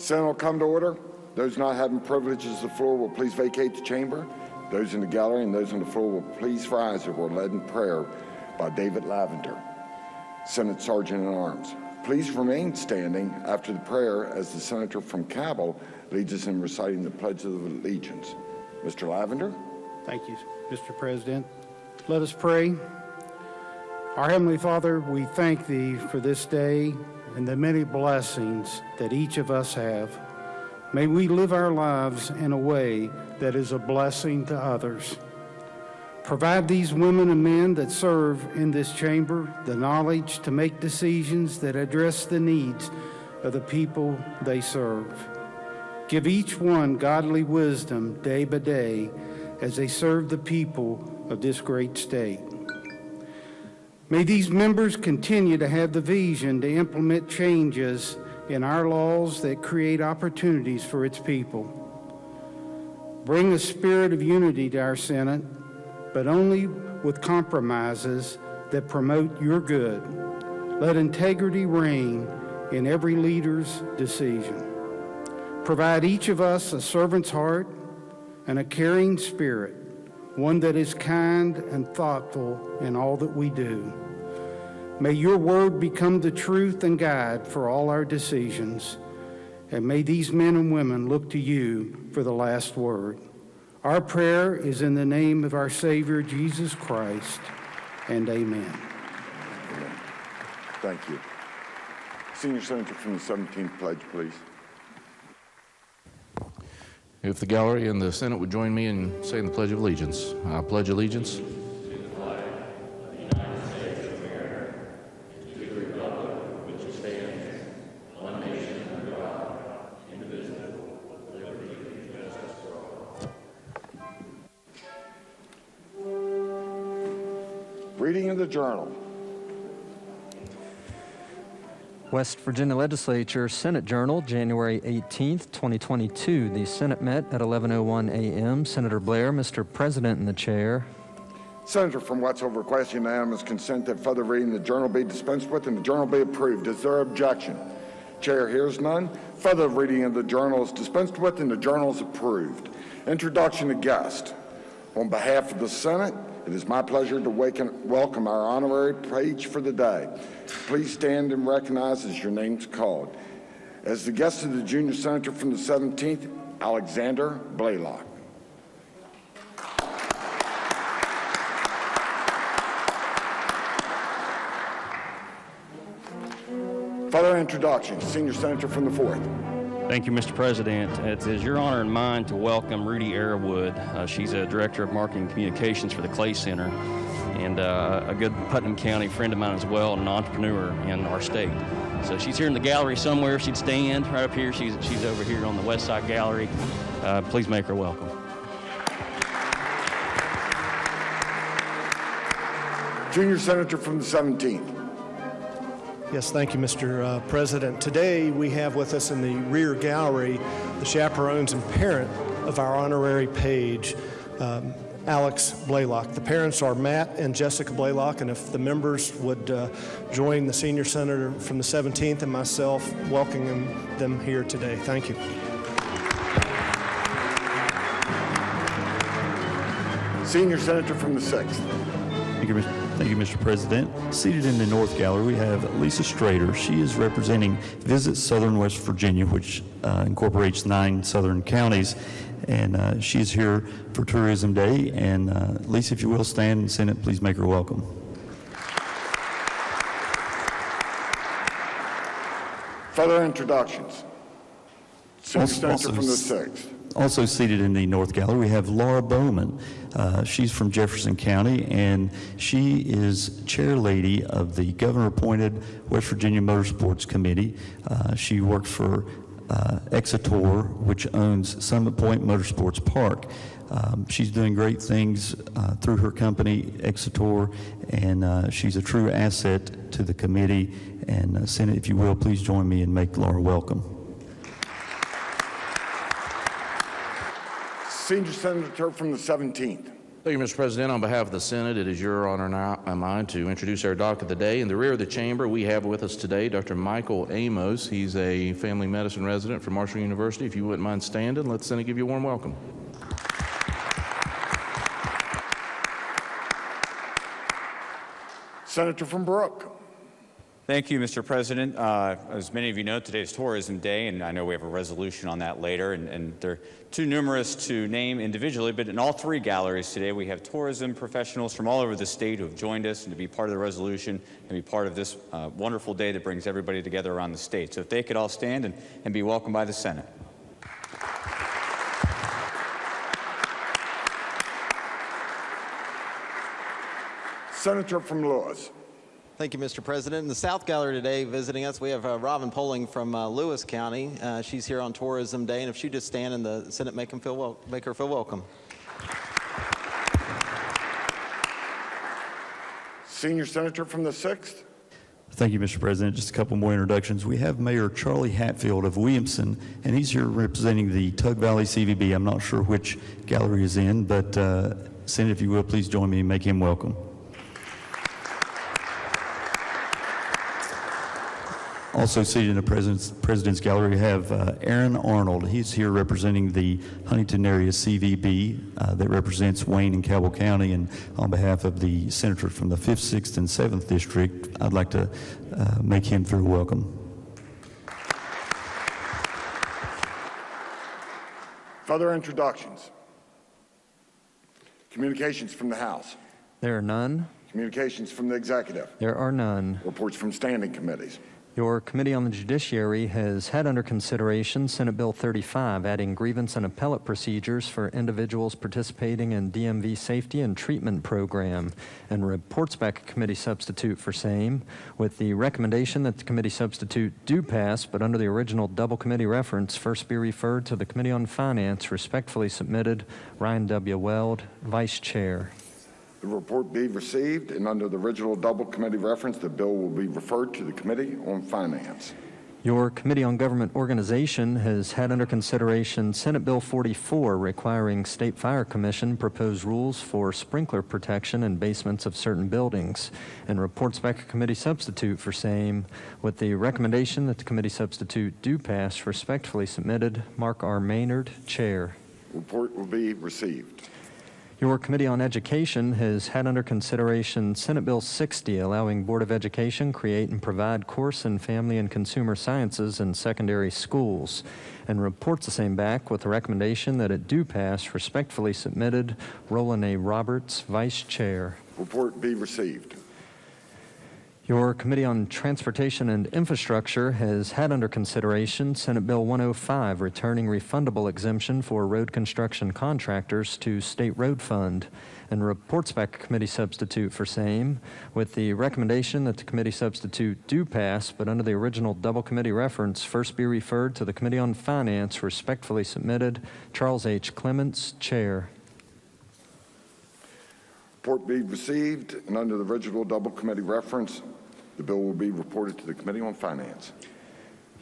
Senate will come to order. Those not having privileges of the floor will please vacate the chamber. Those in the gallery and those on the floor will please rise as we're led in prayer by David Lavender, Senate Sergeant at Arms. Please remain standing after the prayer as the Senator from Cabell leads us in reciting the Pledge of Allegiance. Mr. Lavender. Thank you, Mr. President. Let us pray. Our Heavenly Father, we thank Thee for this day and the many blessings that each of us have. May we live our lives in a way that is a blessing to others. Provide these women and men that serve in this chamber the knowledge to make decisions that address the needs of the people they serve. Give each one godly wisdom day by day as they serve the people of this great state. May these members continue to have the vision to implement changes in our laws that create opportunities for its people. Bring a spirit of unity to our Senate, but only with compromises that promote your good. Let integrity reign in every leader's decision. Provide each of us a servant's heart and a caring spirit, one that is kind and thoughtful in all that we do. May your word become the truth and guide for all our decisions, and may these men and women look to you for the last word. Our prayer is in the name of our Savior, Jesus Christ, and amen. Amen. Thank you. Senior Senator from the 17th pledge, please. If the gallery and the Senate would join me in saying the Pledge of Allegiance. I pledge allegiance to the flag of the United States of America, and to the republic which stands, one nation under God, indivisible, with liberty and justice for all. Reading of the journal. West Virginia Legislature Senate Journal, January 18th, 2022. The Senate met at 11:01 a.m. Senator Blair, Mr. President, in the chair. Senator from Wetzel requests unanimous consent that further reading of the journal be dispensed with and the journal be approved. Is there objection? Chair hears none. Further reading of the journal is dispensed with and the journal is approved. Introduction to guest. On behalf of the Senate, it is my pleasure to welcome our honorary page for the day. Please stand and recognize as your name's called. As the guest of the junior senator from the 17th, Alexander Blaylock. Further introduction, senior senator from the 4th. Thank you, Mr. President. It is your honor and mine to welcome Rudy Airwood. She's a director of marketing communications for the Clay Center and a good Putnam County friend of mine as well, and an entrepreneur in our state. So she's here in the gallery somewhere. She'd stand right up here. She's over here on the west side gallery. Please make her welcome. Junior senator from the 17th. Yes, thank you, Mr. President. Today we have with us in the rear gallery the chaperones and parent of our honorary page, Alex Blaylock. The parents are Matt and Jessica Blaylock, and if the members would join the senior senator from the 17th and myself welcoming them here today. Thank you. Senior senator from the 6th. Thank you, Mr. President. Seated in the North Gallery, we have Lisa Strader. She is representing Visit Southern West Virginia, which incorporates 9 southern counties, and she is here for Tourism Day. And Lisa, if you will stand, and Senate, please make her welcome. Further introductions. Senior senator from the 6th. Also seated in the North Gallery, we have Laura Bowman. She's from Jefferson County, and she is chair lady of the governor-appointed West Virginia Motorsports Committee. She works for Exetor, which owns Summit Point Motorsports Park. She's doing great things through her company, Exetor, and she's a true asset to the committee. And Senate, if you will, please join me and make Laura welcome. Senior senator from the 17th. Thank you, Mr. President. On behalf of the Senate, it is your honor now and mine to introduce our doc of the day. In the rear of the chamber, we have with us today Dr. Michael Amos. He's a family medicine resident from Marshall University. If you wouldn't mind standing, let the Senate give you a warm welcome. Senator from Brooke. Thank you, Mr. President. As many of you know, today is Tourism Day, and I know we have a resolution on that later, and they're too numerous to name individually, but in all three galleries today, we have tourism professionals from all over the state who have joined us and to be part of the resolution and be part of this wonderful day that brings everybody together around the state. So if they could all stand and be welcomed by the Senate. Senator from Lewis. Thank you, Mr. President. In the South Gallery today, visiting us, we have Robin Poling from Lewis County. She's here on Tourism Day, and if she just stand in the Senate, make her feel welcome. Senior Senator from the 6th. Thank you, Mr. President. Just a couple more introductions. We have Mayor Charlie Hatfield of Williamson, and he's here representing the Tug Valley CVB. I'm not sure which gallery he's in, but Senate, if you will, please join me and make him welcome. Also seated in the President's Gallery, we have Aaron Arnold. He's here representing the Huntington area CVB that represents Wayne and Cabell County. And on behalf of the senators from the 5th, 6th, and 7th District, I'd like to make him feel welcome. Further introductions. Communications from the House. There are none. Communications from the Executive. There are none. Reports from standing committees. Your Committee on the Judiciary has had under consideration Senate Bill 35, adding grievance and appellate procedures for individuals participating in DMV safety and treatment program, and reports back a committee substitute for same, with the recommendation that the committee substitute do pass, but under the original double committee reference, first be referred to the Committee on Finance. Respectfully submitted, Ryan W. Weld, Vice Chair. The report be received, and under the original double committee reference, the bill will be referred to the Committee on Finance. Your Committee on Government Organization has had under consideration Senate Bill 44, requiring State Fire Commission proposed rules for sprinkler protection in basements of certain buildings, and reports back a committee substitute for same, with the recommendation that the committee substitute do pass. Respectfully submitted, Mark R. Maynard, Chair. Report will be received. Your Committee on Education has had under consideration Senate Bill 60, allowing Board of Education create and provide course in family and consumer sciences in secondary schools, and reports the same back with the recommendation that it do pass. Respectfully submitted, Roland A. Roberts, Vice Chair. Report be received. Your Committee on Transportation and Infrastructure has had under consideration Senate Bill 105, returning refundable exemption for road construction contractors to State Road Fund, and reports back a committee substitute for same, with the recommendation that the committee substitute do pass, but under the original double committee reference, first be referred to the Committee on Finance. Respectfully submitted, Charles H. Clements, Chair. Report be received, and under the original double committee reference, the bill will be reported to the Committee on Finance.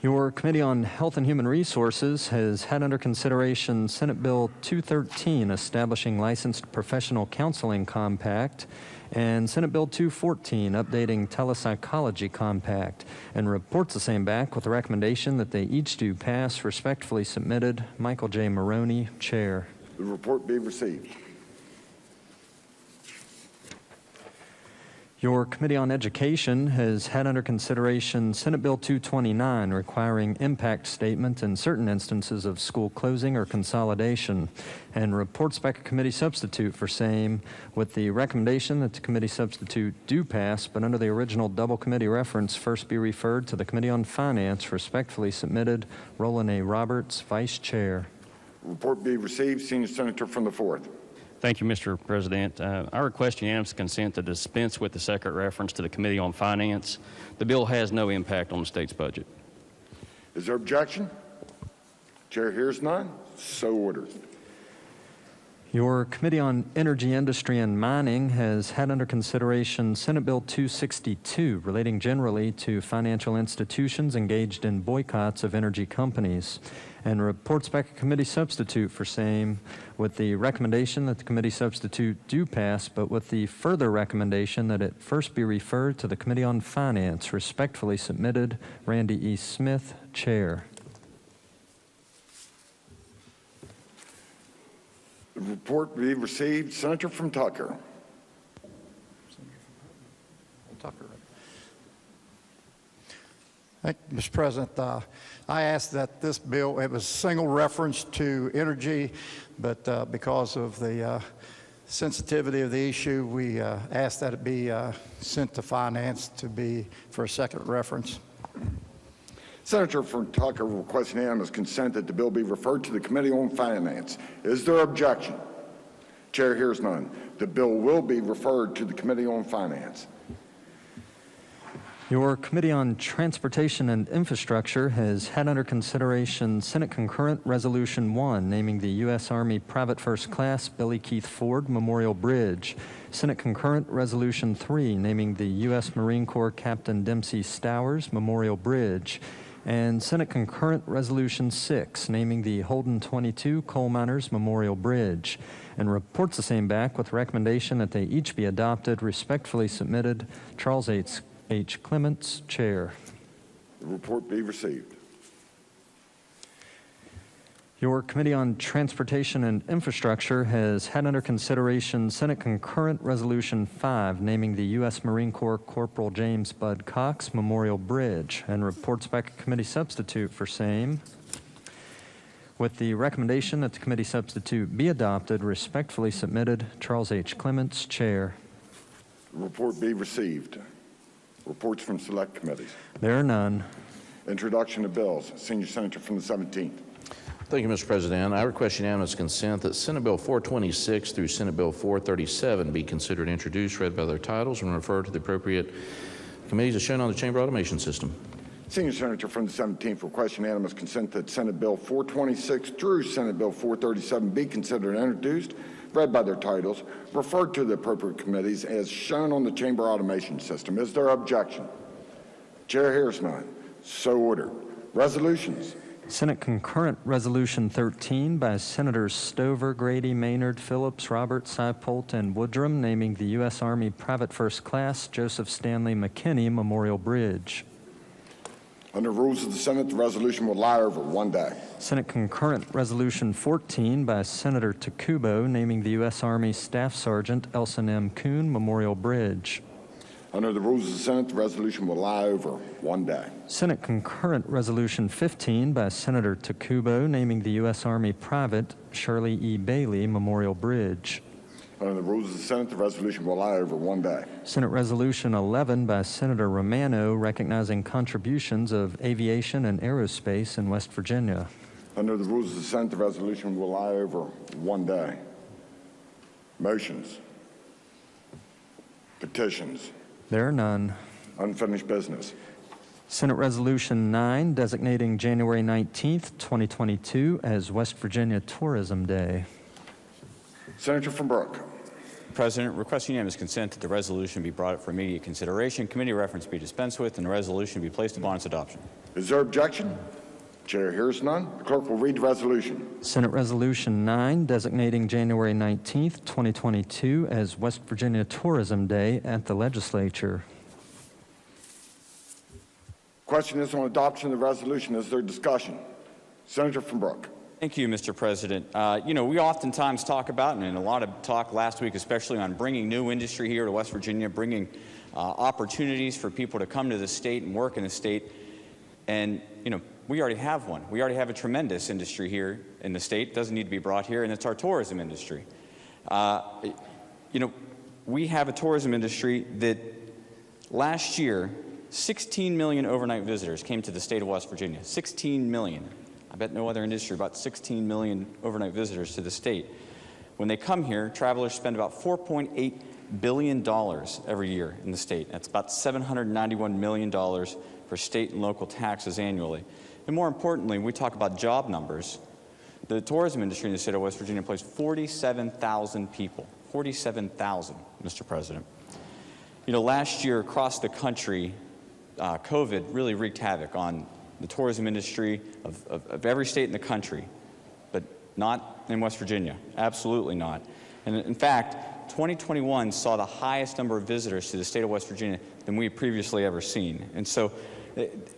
Your Committee on Health and Human Resources has had under consideration Senate Bill 213, establishing licensed professional counseling compact, and Senate Bill 214, updating telepsychology compact, and reports the same back with the recommendation that they each do pass. Respectfully submitted, Michael J. Maroney, Chair. The report be received. Your Committee on Education has had under consideration Senate Bill 229, requiring impact statement in certain instances of school closing or consolidation, and reports back a committee substitute for same, with the recommendation that the committee substitute do pass, but under the original double committee reference, first be referred to the Committee on Finance. Respectfully submitted, Roland A. Roberts, Vice Chair. Report be received. Senior Senator from the 4th. Thank you, Mr. President. I request unanimous consent to dispense with the second reference to the Committee on Finance. The bill has no impact on the state's budget. Is there objection? Chair hears none. So ordered. Your Committee on Energy, Industry, and Mining has had under consideration Senate Bill 262, relating generally to financial institutions engaged in boycotts of energy companies, and reports back a committee substitute for same, with the recommendation that the committee substitute do pass, but with the further recommendation that it first be referred to the Committee on Finance. Respectfully submitted, Randy E. Smith, Chair. The report be received. Senator from Tucker. Thank you, Mr. President. I asked that this bill, it was single reference to energy, but because of the sensitivity of the issue, we asked that it be sent to Finance to be for a second reference. Senator from Tucker requests unanimous consent that the bill be referred to the Committee on Finance. Is there objection? Chair hears none. The bill will be referred to the Committee on Finance. Your Committee on Transportation and Infrastructure has had under consideration Senate Concurrent Resolution 1, naming the U.S. Army Private First Class Billy Keith Ford Memorial Bridge, Senate Concurrent Resolution 3, naming the U.S. Marine Corps Captain Dempsey Stowers Memorial Bridge, and Senate Concurrent Resolution 6, naming the Holden 22 Coal Miners Memorial Bridge, and reports the same back with recommendation that they each be adopted. Respectfully submitted, Charles H. Clements, Chair. The report be received. Your Committee on Transportation and Infrastructure has had under consideration Senate Concurrent Resolution 5, naming the U.S. Marine Corps Corporal James Bud Cox Memorial Bridge, and reports back a committee substitute for same, with the recommendation that the committee substitute be adopted. Respectfully submitted, Charles H. Clements, Chair. The report be received. Reports from select committees. There are none. Introduction of bills. Senior Senator from the 17th. Thank you, Mr. President. I request unanimous consent that Senate Bill 426 through Senate Bill 437 be considered introduced, read by their titles, and referred to the appropriate committees as shown on the chamber automation system. Senior Senator from the 17th requests unanimous consent that Senate Bill 426 through Senate Bill 437 be considered introduced, read by their titles, referred to the appropriate committees as shown on the chamber automation system. Is there objection? Chair hears none. So ordered. Resolutions. Senate Concurrent Resolution 13 by Senators Stover, Grady, Maynard, Phillips, Roberts, Seipolt, and Woodrum, naming the U.S. Army Private First Class Joseph Stanley McKinney Memorial Bridge. Under rules of the Senate, the resolution will lie over one day. Senate Concurrent Resolution 14 by Senator Takubo, naming the U.S. Army Staff Sergeant Elson M. Kuhn Memorial Bridge. Under the rules of the Senate, the resolution will lie over one day. Senate Concurrent Resolution 15 by Senator Takubo, naming the U.S. Army Private Shirley E. Bailey Memorial Bridge. Under the rules of the Senate, the resolution will lie over one day. Senate Resolution 11 by Senator Romano, recognizing contributions of aviation and aerospace in West Virginia. Under the rules of the Senate, the resolution will lie over one day. Motions. Petitions. There are none. Unfinished business. Senate Resolution 9, designating January 19th, 2022 as West Virginia Tourism Day. Senator from Brooke. President, request unanimous consent that the resolution be brought up for immediate consideration, committee reference be dispensed with, and the resolution be placed upon its adoption. Is there objection? Chair hears none. The clerk will read the resolution. Senate Resolution 9, designating January 19th, 2022 as West Virginia Tourism Day at the Legislature. Question is on adoption of the resolution. Is there discussion? Senator from Brooke. Thank you, Mr. President. We oftentimes talk about, and a lot of talk last week, especially on bringing new industry here to West Virginia, bringing opportunities for people to come to the state and work in the state. And, we already have one. We already have a tremendous industry here in the state. It doesn't need to be brought here, and it's our tourism industry. We have a tourism industry that last year, 16 million overnight visitors came to the state of West Virginia. 16 million. I bet no other industry, about 16 million overnight visitors to the state. When they come here, travelers spend about $4.8 billion every year in the state. That's about $791 million for state and local taxes annually. And more importantly, we talk about job numbers. The tourism industry in the state of West Virginia employs 47,000 people. 47,000, Mr. President. You know, last year across the country, COVID really wreaked havoc on the tourism industry of every state in the country, but not in West Virginia. Absolutely not. And in fact, 2021 saw the highest number of visitors to the state of West Virginia than we had previously ever seen. And so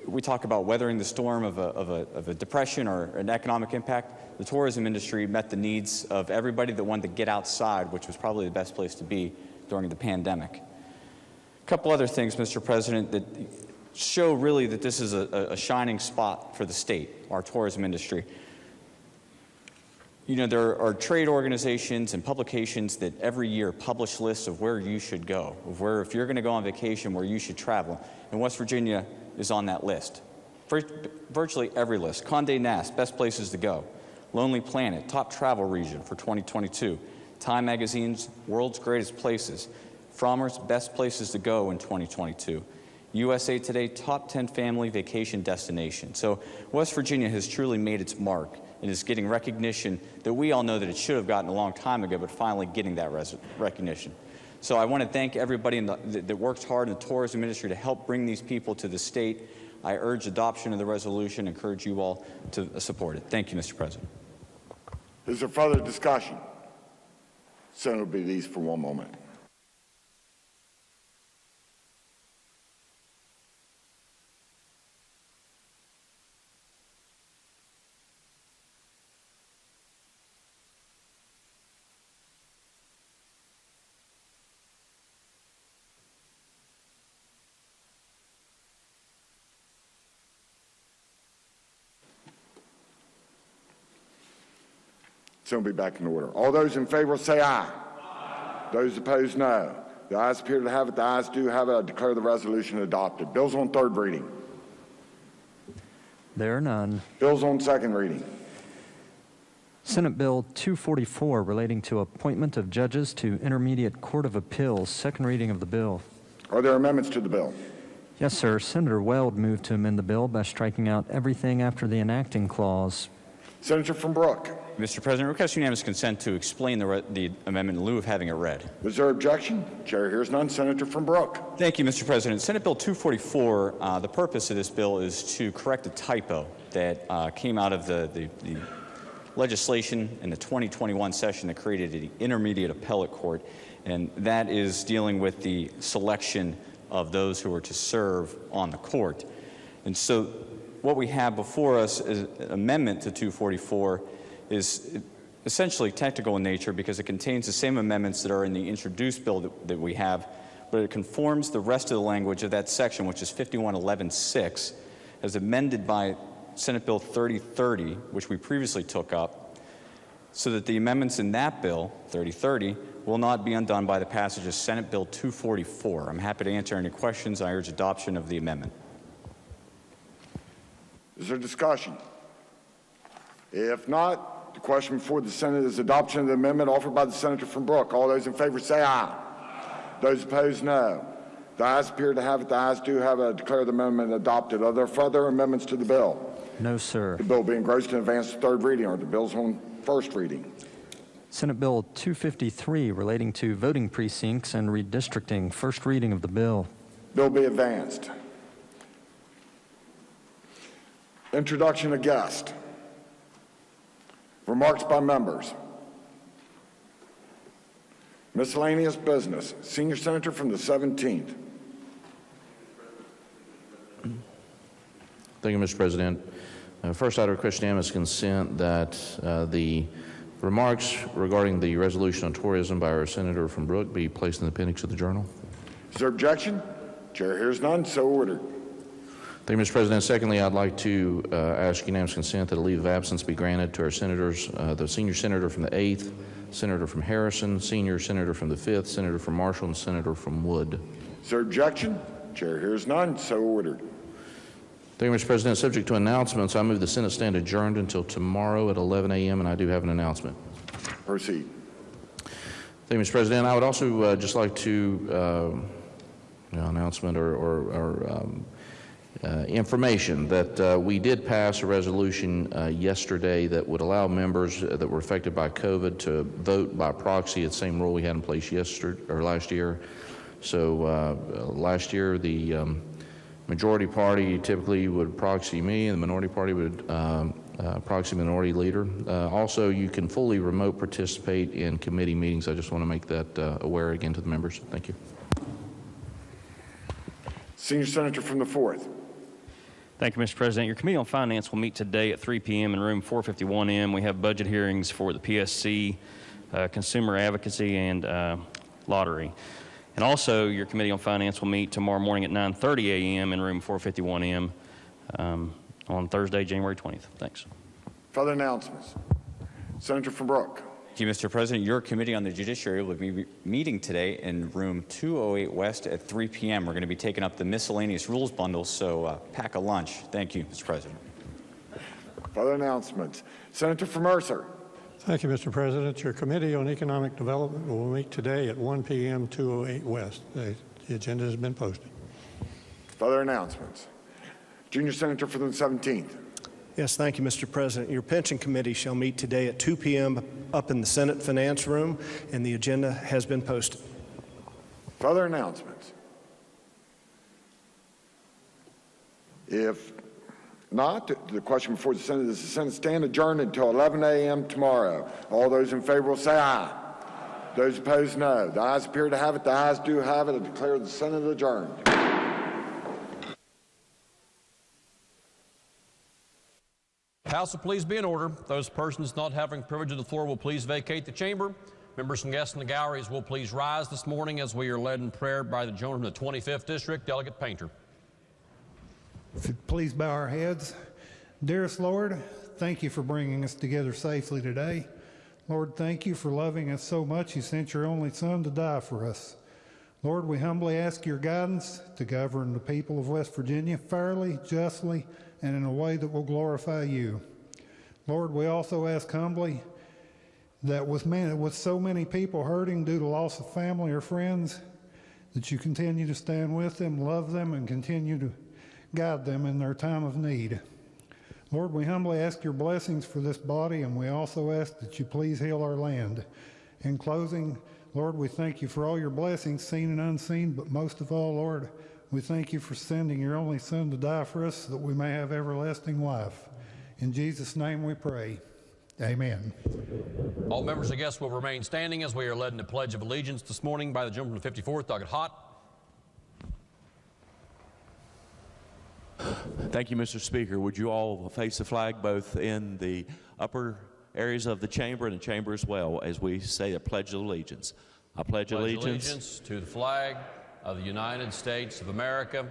we talk about weathering the storm of a depression or an economic impact. The tourism industry met the needs of everybody that wanted to get outside, which was probably the best place to be during the pandemic. A couple other things, Mr. President, that show really that this is a shining spot for the state, our tourism industry. You know, there are trade organizations and publications that every year publish lists of where you should go, of where, if you're going to go on vacation, where you should travel. And West Virginia is on that list. Virtually every list. Condé Nast, best places to go. Lonely Planet, top travel region for 2022. Time Magazine's World's Greatest Places. Frommer's best places to go in 2022. USA Today, top 10 family vacation destination. So West Virginia has truly made its mark and is getting recognition that we all know that it should have gotten a long time ago, but finally getting that recognition. So I want to thank everybody that works hard in the tourism industry to help bring these people to the state. I urge adoption of the resolution, encourage you all to support it. Thank you, Mr. President. Is there further discussion? Senator will be these for one moment. So we'll be back in order. All those in favor say aye. Aye. Those opposed, no. The ayes appear to have it. The ayes do have it. I declare the resolution adopted. Bills on third reading. There are none. Bills on second reading. Senate Bill 244 relating to appointment of judges to Intermediate Court of Appeals. Second reading of the bill. Are there amendments to the bill? Yes, sir. Senator Weld moved to amend the bill by striking out everything after the enacting clause. Senator from Brook. Mr. President, request unanimous consent to explain the amendment in lieu of having it read. Is there objection? Chair hears none. Senator from Brook. Thank you, Mr. President. Senate Bill 244, the purpose of this bill is to correct a typo that came out of the legislation in the 2021 session that created the Intermediate Appellate Court, and that is dealing with the selection of those who are to serve on the court. And so what we have before us is an amendment to 244 is essentially technical in nature because it contains the same amendments that are in the introduced bill that we have, but it conforms the rest of the language of that section, which is 5111.6, as amended by Senate Bill 3030, which we previously took up, so that the amendments in that bill, 3030, will not be undone by the passage of Senate Bill 244. I'm happy to answer any questions. I urge adoption of the amendment. Is there discussion? If not, the question before the Senate is adoption of the amendment offered by the Senator from Brook. All those in favor say aye. Aye. Those opposed, no. The ayes appear to have it. The ayes do have it. I declare the amendment adopted. Are there further amendments to the bill? No, sir. The bill being engrossed in advance to third reading. Are the bills on first reading? Senate Bill 253 relating to voting precincts and redistricting. First reading of the bill. Bill be advanced. Introduction of guest. Remarks by members. Miscellaneous business. Senior Senator from the 17th. Thank you, Mr. President. First, I'd request unanimous consent that the remarks regarding the resolution on tourism by our Senator from Brook be placed in the appendix of the journal. Is there objection? Chair hears none. So ordered. Thank you, Mr. President. Secondly, I'd like to ask unanimous consent that a leave of absence be granted to our senators, the senior senator from the 8th, senator from Harrison, senior senator from the 5th, senator from Marshall, and senator from Wood. Is there objection? Chair hears none. So ordered. Thank you, Mr. President. Subject to announcements, I move the Senate stand adjourned until tomorrow at 11 a.m., and I do have an announcement. Proceed. Thank you, Mr. President. I would also just like to announcement or Information that we did pass a resolution yesterday that would allow members that were affected by COVID to vote by proxy. It's the same rule we had in place last year. So last year the majority party typically would proxy me, and the minority party would proxy minority leader. Also, you can fully remote participate in committee meetings. I just want to make that aware again to the members. Thank you. Senior Senator from the 4th. Thank you, Mr. President. Your Committee on Finance will meet today at 3 p.m. in room 451M. We have budget hearings for the PSC, consumer advocacy, and lottery. And also, your Committee on Finance will meet tomorrow morning at 9:30 a.m. in room 451M on Thursday, January 20th. Thanks. Further announcements. Senator from Brook. Thank you, Mr. President. Your Committee on the Judiciary will be meeting today in room 208 West at 3 p.m. We're going to be taking up the miscellaneous rules bundle, so pack a lunch. Thank you, Mr. President. Further announcements. Senator from Mercer. Thank you, Mr. President. Your Committee on Economic Development will meet today at 1 p.m. 208 West. The agenda has been posted. Further announcements. Junior Senator from the 17th. Yes, thank you, Mr. President. Your Pension Committee shall meet today at 2 p.m. up in the Senate Finance Room, and the agenda has been posted. Further announcements. If not, the question before the Senate is the Senate stand adjourned until 11 a.m. tomorrow. All those in favor will say aye. Those opposed, no. The ayes appear to have it. The ayes do have it. I declare the Senate adjourned. House will please be in order. Those persons not having privilege of the floor will please vacate the chamber. Members and guests in the galleries will please rise this morning as we are led in prayer by the gentleman from the 25th District, Delegate Painter. If you'd please bow our heads. Dearest Lord, thank you for bringing us together safely today. Lord, thank you for loving us so much you sent your only Son to die for us. Lord, we humbly ask your guidance to govern the people of West Virginia fairly, justly, and in a way that will glorify you. Lord, we also ask humbly that with so many people hurting due to loss of family or friends, that you continue to stand with them, love them, and continue to guide them in their time of need. Lord, we humbly ask your blessings for this body, and we also ask that you please heal our land. In closing, Lord, we thank you for all your blessings, seen and unseen, but most of all, Lord, we thank you for sending your only Son to die for us so that we may have everlasting life. In Jesus' name we pray. Amen. All members and guests will remain standing as we are led in the Pledge of Allegiance this morning by the gentleman from the 54th, Delegate Hott. Thank you, Mr. Speaker. Would you all face the flag both in the upper areas of the chamber and the chamber as well as we say the Pledge of Allegiance. I pledge allegiance to the flag of the United States of America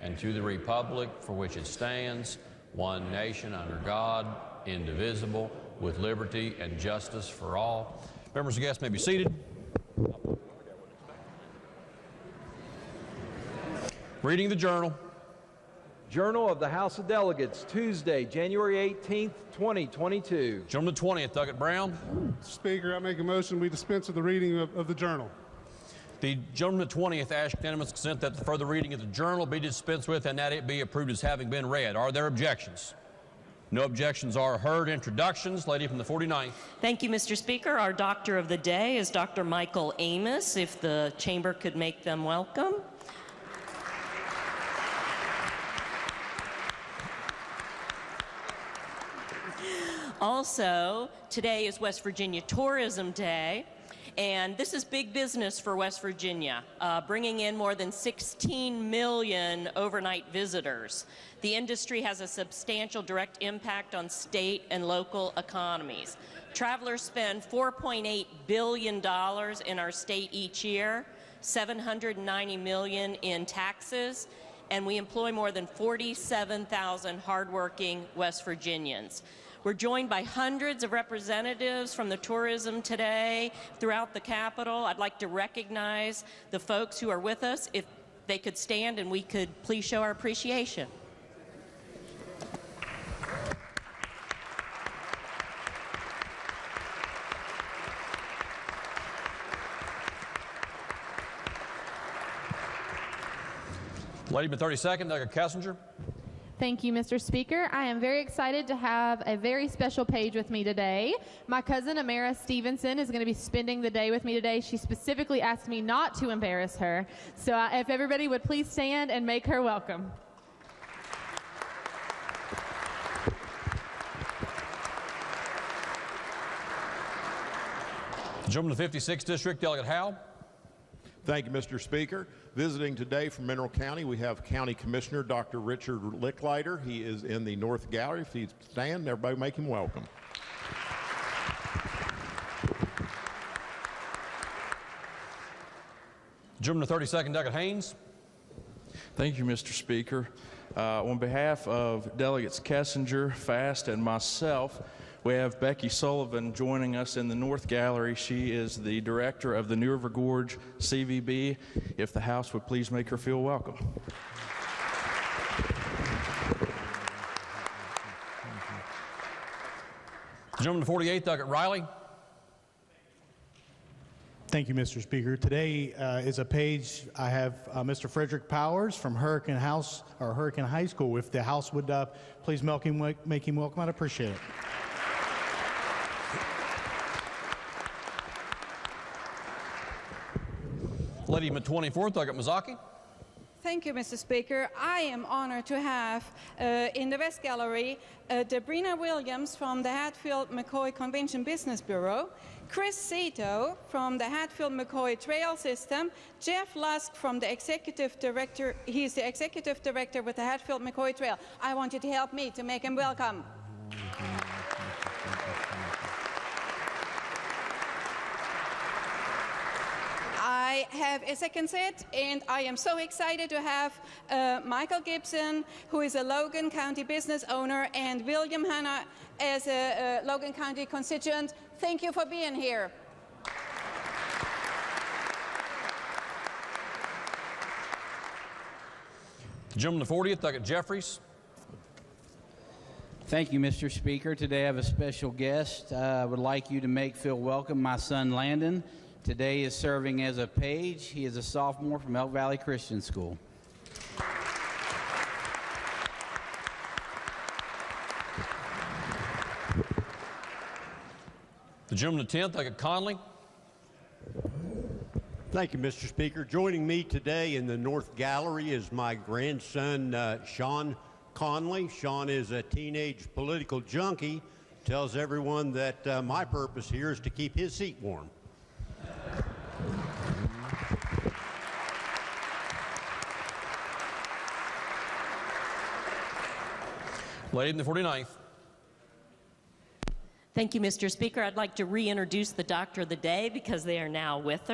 and to the republic for which it stands, one nation under God, indivisible, with liberty and justice for all. Members and guests may be seated. Reading the Journal. Journal of the House of Delegates, Tuesday, January 18th, 2022. Gentleman 20th, Delegate Brown. Speaker, I make a motion we dispense with the reading of the Journal. The gentleman 20th asks unanimous consent that the further reading of the Journal be dispensed with and that it be approved as having been read. Are there objections? No objections are heard. Introductions. Lady from the 49th. Thank you, Mr. Speaker. Our doctor of the day is Dr. Michael Amos. If the chamber could make them welcome. Also, today is West Virginia Tourism Day, and this is big business for West Virginia, bringing in more than 16 million overnight visitors. The industry has a substantial direct impact on state and local economies. Travelers spend $4.8 billion in our state each year, $790 million in taxes, and we employ more than 47,000 hardworking West Virginians. We're joined by hundreds of representatives from the tourism today throughout the Capitol. I'd like to recognize the folks who are with us. If they could stand and we could please show our appreciation. Lady with 32nd, Delegate Kessinger. Thank you, Mr. Speaker. I am very excited to have a very special page with me today. My cousin, Amara Stevenson, is going to be spending the day with me today. She specifically asked me not to embarrass her. So if everybody would please stand and make her welcome. Gentleman of the 56th District, Delegate Howe. Thank you, Mr. Speaker. Visiting today from Mineral County, we have County Commissioner Dr. Richard Licklider. He is in the North Gallery. If he'd stand, everybody make him welcome. Gentleman of the 32nd, Delegate Haynes. Thank you, Mr. Speaker. On behalf of Delegates Kessinger, Fast, and myself, we have Becky Sullivan joining us in the North Gallery. She is the director of the New River Gorge CVB. If the House would please make her feel welcome. Gentleman of the 48th, Delegate Riley. Thank you, Mr. Speaker. Today is a page. I have Mr. Frederick Powers from Hurricane High School. If the House would please make him welcome, I'd appreciate it. Lady with 24th, Delegate Mazzocchi. Thank you, Mr. Speaker. I am honored to have in the West Gallery Debrina Williams from the Hatfield-McCoy Convention Business Bureau, Chris Sato from the Hatfield-McCoy Trail System, Jeff Lusk from the Executive Director. He's the Executive Director with the Hatfield-McCoy Trail. I want you to help me to make him welcome. I have a second set, and I am so excited to have Michael Gibson, who is a Logan County business owner, and William Hanna as a Logan County constituent. Thank you for being here. Gentleman of the 40th, Delegate Jeffries. Thank you, Mr. Speaker. Today I have a special guest. I would like you to feel welcome my son Landon. Today is serving as a page. He is a sophomore from Elk Valley Christian School. The gentleman of the 10th, Delegate Conley. Thank you, Mr. Speaker. Joining me today in the North Gallery is my grandson, Sean Conley. Sean is a teenage political junkie. Tells everyone that my purpose here is to keep his seat warm. Lady in the 49th. Thank you, Mr. Speaker. I'd like to reintroduce the Doctor of the Day because they are now with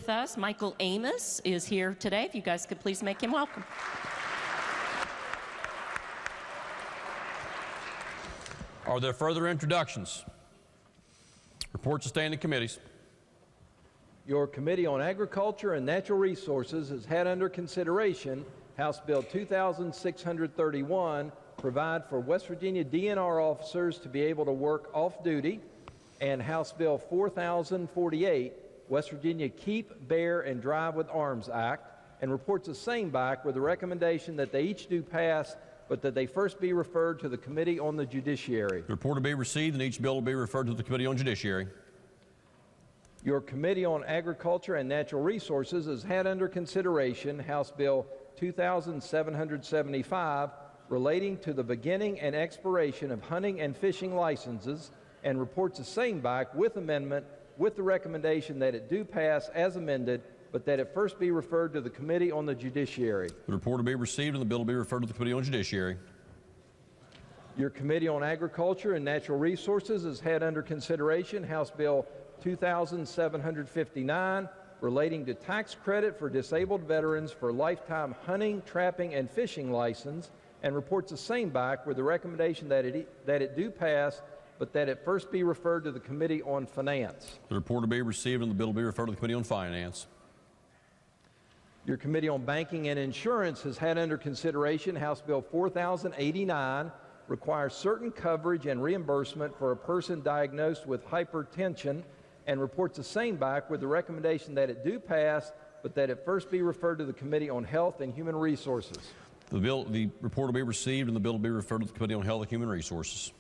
us. Michael Amos is here today. If you guys could please make him welcome. Are there further introductions? Reports of standing committees. Your Committee on Agriculture and Natural Resources has had under consideration House Bill 2631, provide for West Virginia DNR officers to be able to work off-duty, and House Bill 4048, West Virginia Keep, Bear, and Drive with Arms Act, and reports the same back with the recommendation that they each do pass, but that they first be referred to the Committee on the Judiciary. The report will be received, and each bill will be referred to the Committee on Judiciary. Your Committee on Agriculture and Natural Resources has had under consideration House Bill 2775, relating to the beginning and expiration of hunting and fishing licenses, and reports the same back with amendment with the recommendation that it do pass as amended, but that it first be referred to the Committee on the Judiciary. The report will be received and the bill will be referred to the Committee on Judiciary. Your Committee on Agriculture and Natural Resources has had under consideration House Bill 2759, relating to tax credit for disabled veterans for lifetime hunting, trapping, and fishing license, and reports the same back with the recommendation that it do pass, but that it first be referred to the Committee on Finance. The report will be received and the bill will be referred to the Committee on Finance. Your Committee on Banking and Insurance has had under consideration House Bill 4089, requires certain coverage and reimbursement for a person diagnosed with hypertension, and reports the same back with the recommendation that it do pass, but that it first be referred to the Committee on Health and Human Resources. The report will be received and the bill will be referred to the Committee on Health and Human Resources.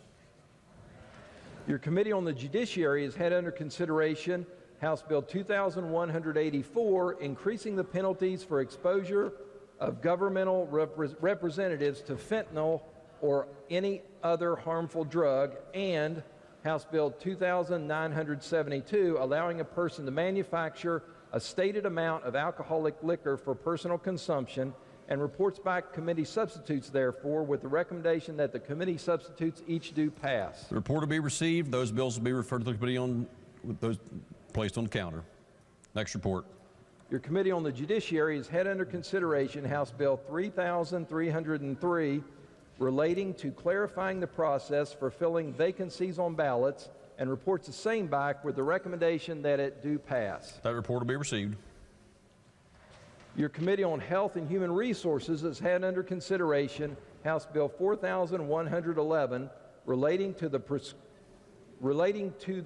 Your Committee on the Judiciary has had under consideration House Bill 2184, increasing the penalties for exposure of governmental representatives to fentanyl or any other harmful drug, and House Bill 2972, allowing a person to manufacture a stated amount of alcoholic liquor for personal consumption, and reports back committee substitutes, therefore, with the recommendation that the committee substitutes each do pass. The report will be received. Those bills will be referred to the committee on those placed on the counter. Next report. Your Committee on the Judiciary has had under consideration House Bill 3303, relating to clarifying the process for filling vacancies on ballots, and reports the same back with the recommendation that it do pass. That report will be received. Your Committee on Health and Human Resources has had under consideration House Bill 4111, relating to the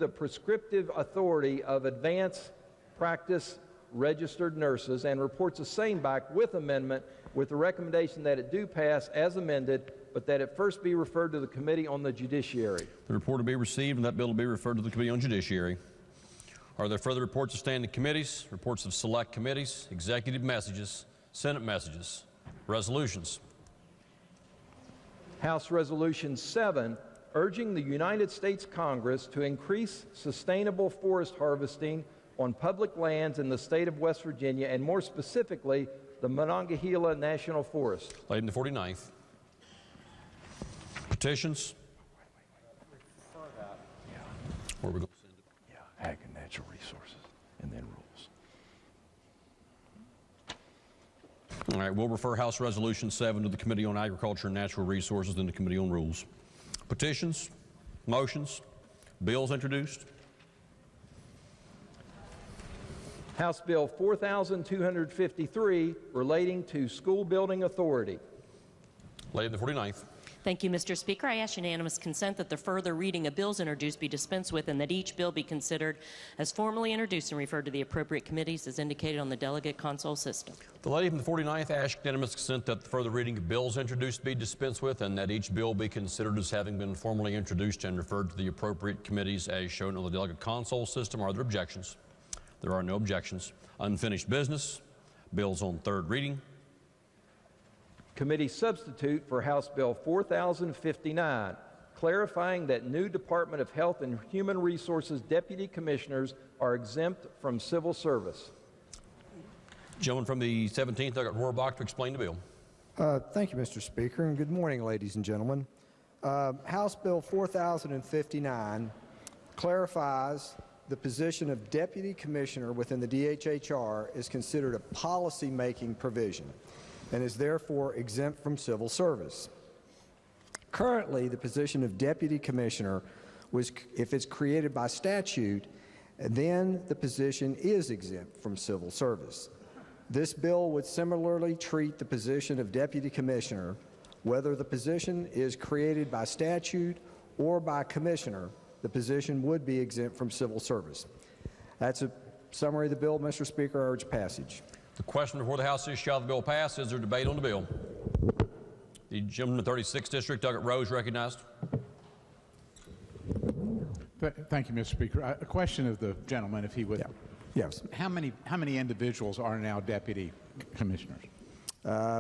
prescriptive authority of advanced practice registered nurses, and reports the same back with amendment with the recommendation that it do pass as amended, but that it first be referred to the Committee on the Judiciary. The report will be received and that bill will be referred to the Committee on Judiciary. Are there further reports of standing committees, reports of select committees, executive messages, Senate messages, resolutions? House Resolution 7, urging the United States Congress to increase sustainable forest harvesting on public lands in the state of West Virginia, and more specifically, the Monongahela National Forest. Item the 49th. Petitions. Where are we going? Ag and Natural Resources, and then rules. All right, we'll refer House Resolution 7 to the Committee on Agriculture and Natural Resources and the Committee on Rules. Petitions, motions, bills introduced. House Bill 4253, relating to school building authority. Item the 49th. Thank you, Mr. Speaker. I ask unanimous consent that the further reading of bills introduced be dispensed with, and that each bill be considered as formally introduced and referred to the appropriate committees as indicated on the delegate console system. The lady from the 49th asks unanimous consent that the further reading of bills introduced be dispensed with, and that each bill be considered as having been formally introduced and referred to the appropriate committees as shown on the delegate console system. Are there objections? There are no objections. Unfinished business. Bills on third reading. Committee substitute for House Bill 4059, clarifying that new Department of Health and Human Resources Deputy Commissioners are exempt from civil service. Gentleman from the 17th, I got Rohrbach to explain the bill. Thank you, Mr. Speaker, and good morning, ladies and gentlemen. House Bill 4059 clarifies the position of Deputy Commissioner within the DHHR is considered a policy-making provision and is therefore exempt from civil service. Currently, the position of Deputy Commissioner if it's created by statute, then the position is exempt from civil service. This bill would similarly treat the position of Deputy Commissioner, whether the position is created by statute or by Commissioner, the position would be exempt from civil service. That's a summary of the bill, Mr. Speaker. I urge passage. The question before the House is, shall the bill pass? Is there debate on the bill? The gentleman in the 36th District, Douglas Rose, recognized. Thank you, Mr. Speaker. A question of the gentleman, if he would. Yes. How many individuals are now deputy commissioners?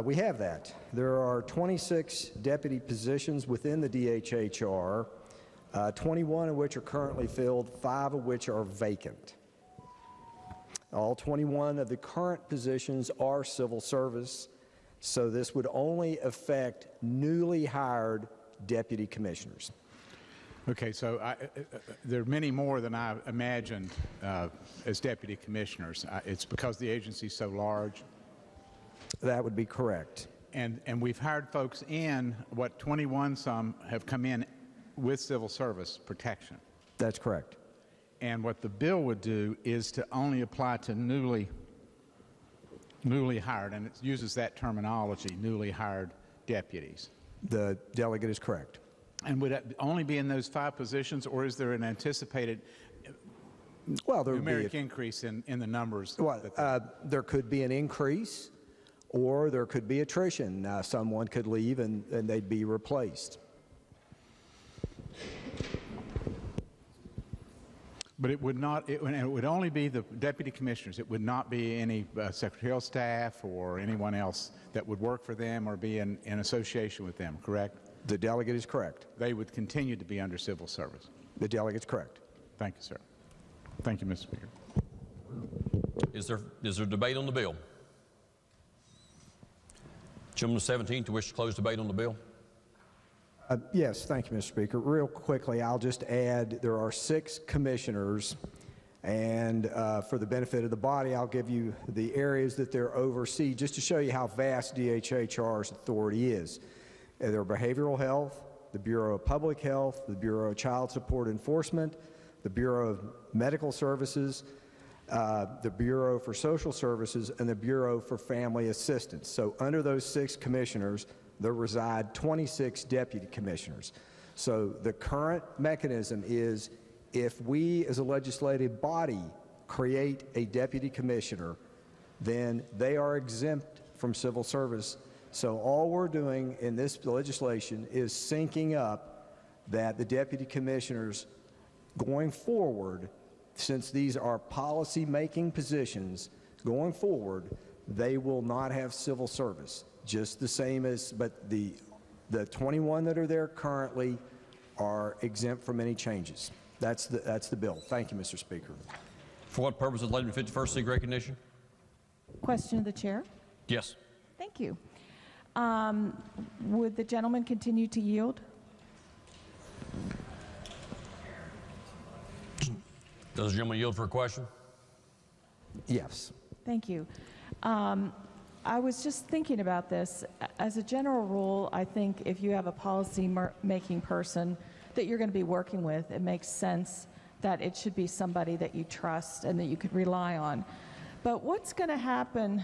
We have that. There are 26 deputy positions within the DHHR, 21 of which are currently filled, 5 of which are vacant. All 21 of the current positions are civil service, so this would only affect newly hired deputy commissioners. Okay, so there are many more than I imagined as deputy commissioners. It's because the agency is so large? That would be correct. And we've hired folks in, 21 some have come in with civil service protection. That's correct. And what the bill would do is to only apply to newly hired, and it uses that terminology, newly hired deputies. The delegate is correct. And would it only be in those 5 positions, or is there an anticipated Well, there would be numeric increase in the numbers. Well, there could be an increase, or there could be attrition. Someone could leave and they'd be replaced. But it would not, it would only be the deputy commissioners. It would not be any secretarial staff or anyone else that would work for them or be in association with them, correct? The delegate is correct. They would continue to be under civil service. The delegate's correct. Thank you, sir. Thank you, Mr. Speaker. Is there debate on the bill? Gentleman 17th, to wish to close debate on the bill? Yes, thank you, Mr. Speaker. Real quickly, I'll just add there are 6 commissioners, and for the benefit of the body, I'll give you the areas that they're oversee, just to show you how vast DHHR's authority is. They're behavioral health, the Bureau of Public Health, the Bureau of Child Support Enforcement, the Bureau of Medical Services, the Bureau for Social Services, and the Bureau for Family Assistance. So under those 6 commissioners, there reside 26 deputy commissioners. So the current mechanism is if we as a legislative body create a deputy commissioner, then they are exempt from civil service. So all we're doing in this legislation is syncing up that the deputy commissioners going forward, since these are policy-making positions, going forward, they will not have civil service. Just the same as, but the 21 that are there currently are exempt from any changes. That's the bill. Thank you, Mr. Speaker. For what purpose is late 51st seek recognition? Question of the chair. Yes. Thank you. Would the gentleman continue to yield? Does the gentleman yield for a question? Yes. Thank you. I was just thinking about this. As a general rule, I think if you have a policy-making person that you're going to be working with, it makes sense that it should be somebody that you trust and that you could rely on. But what's going to happen,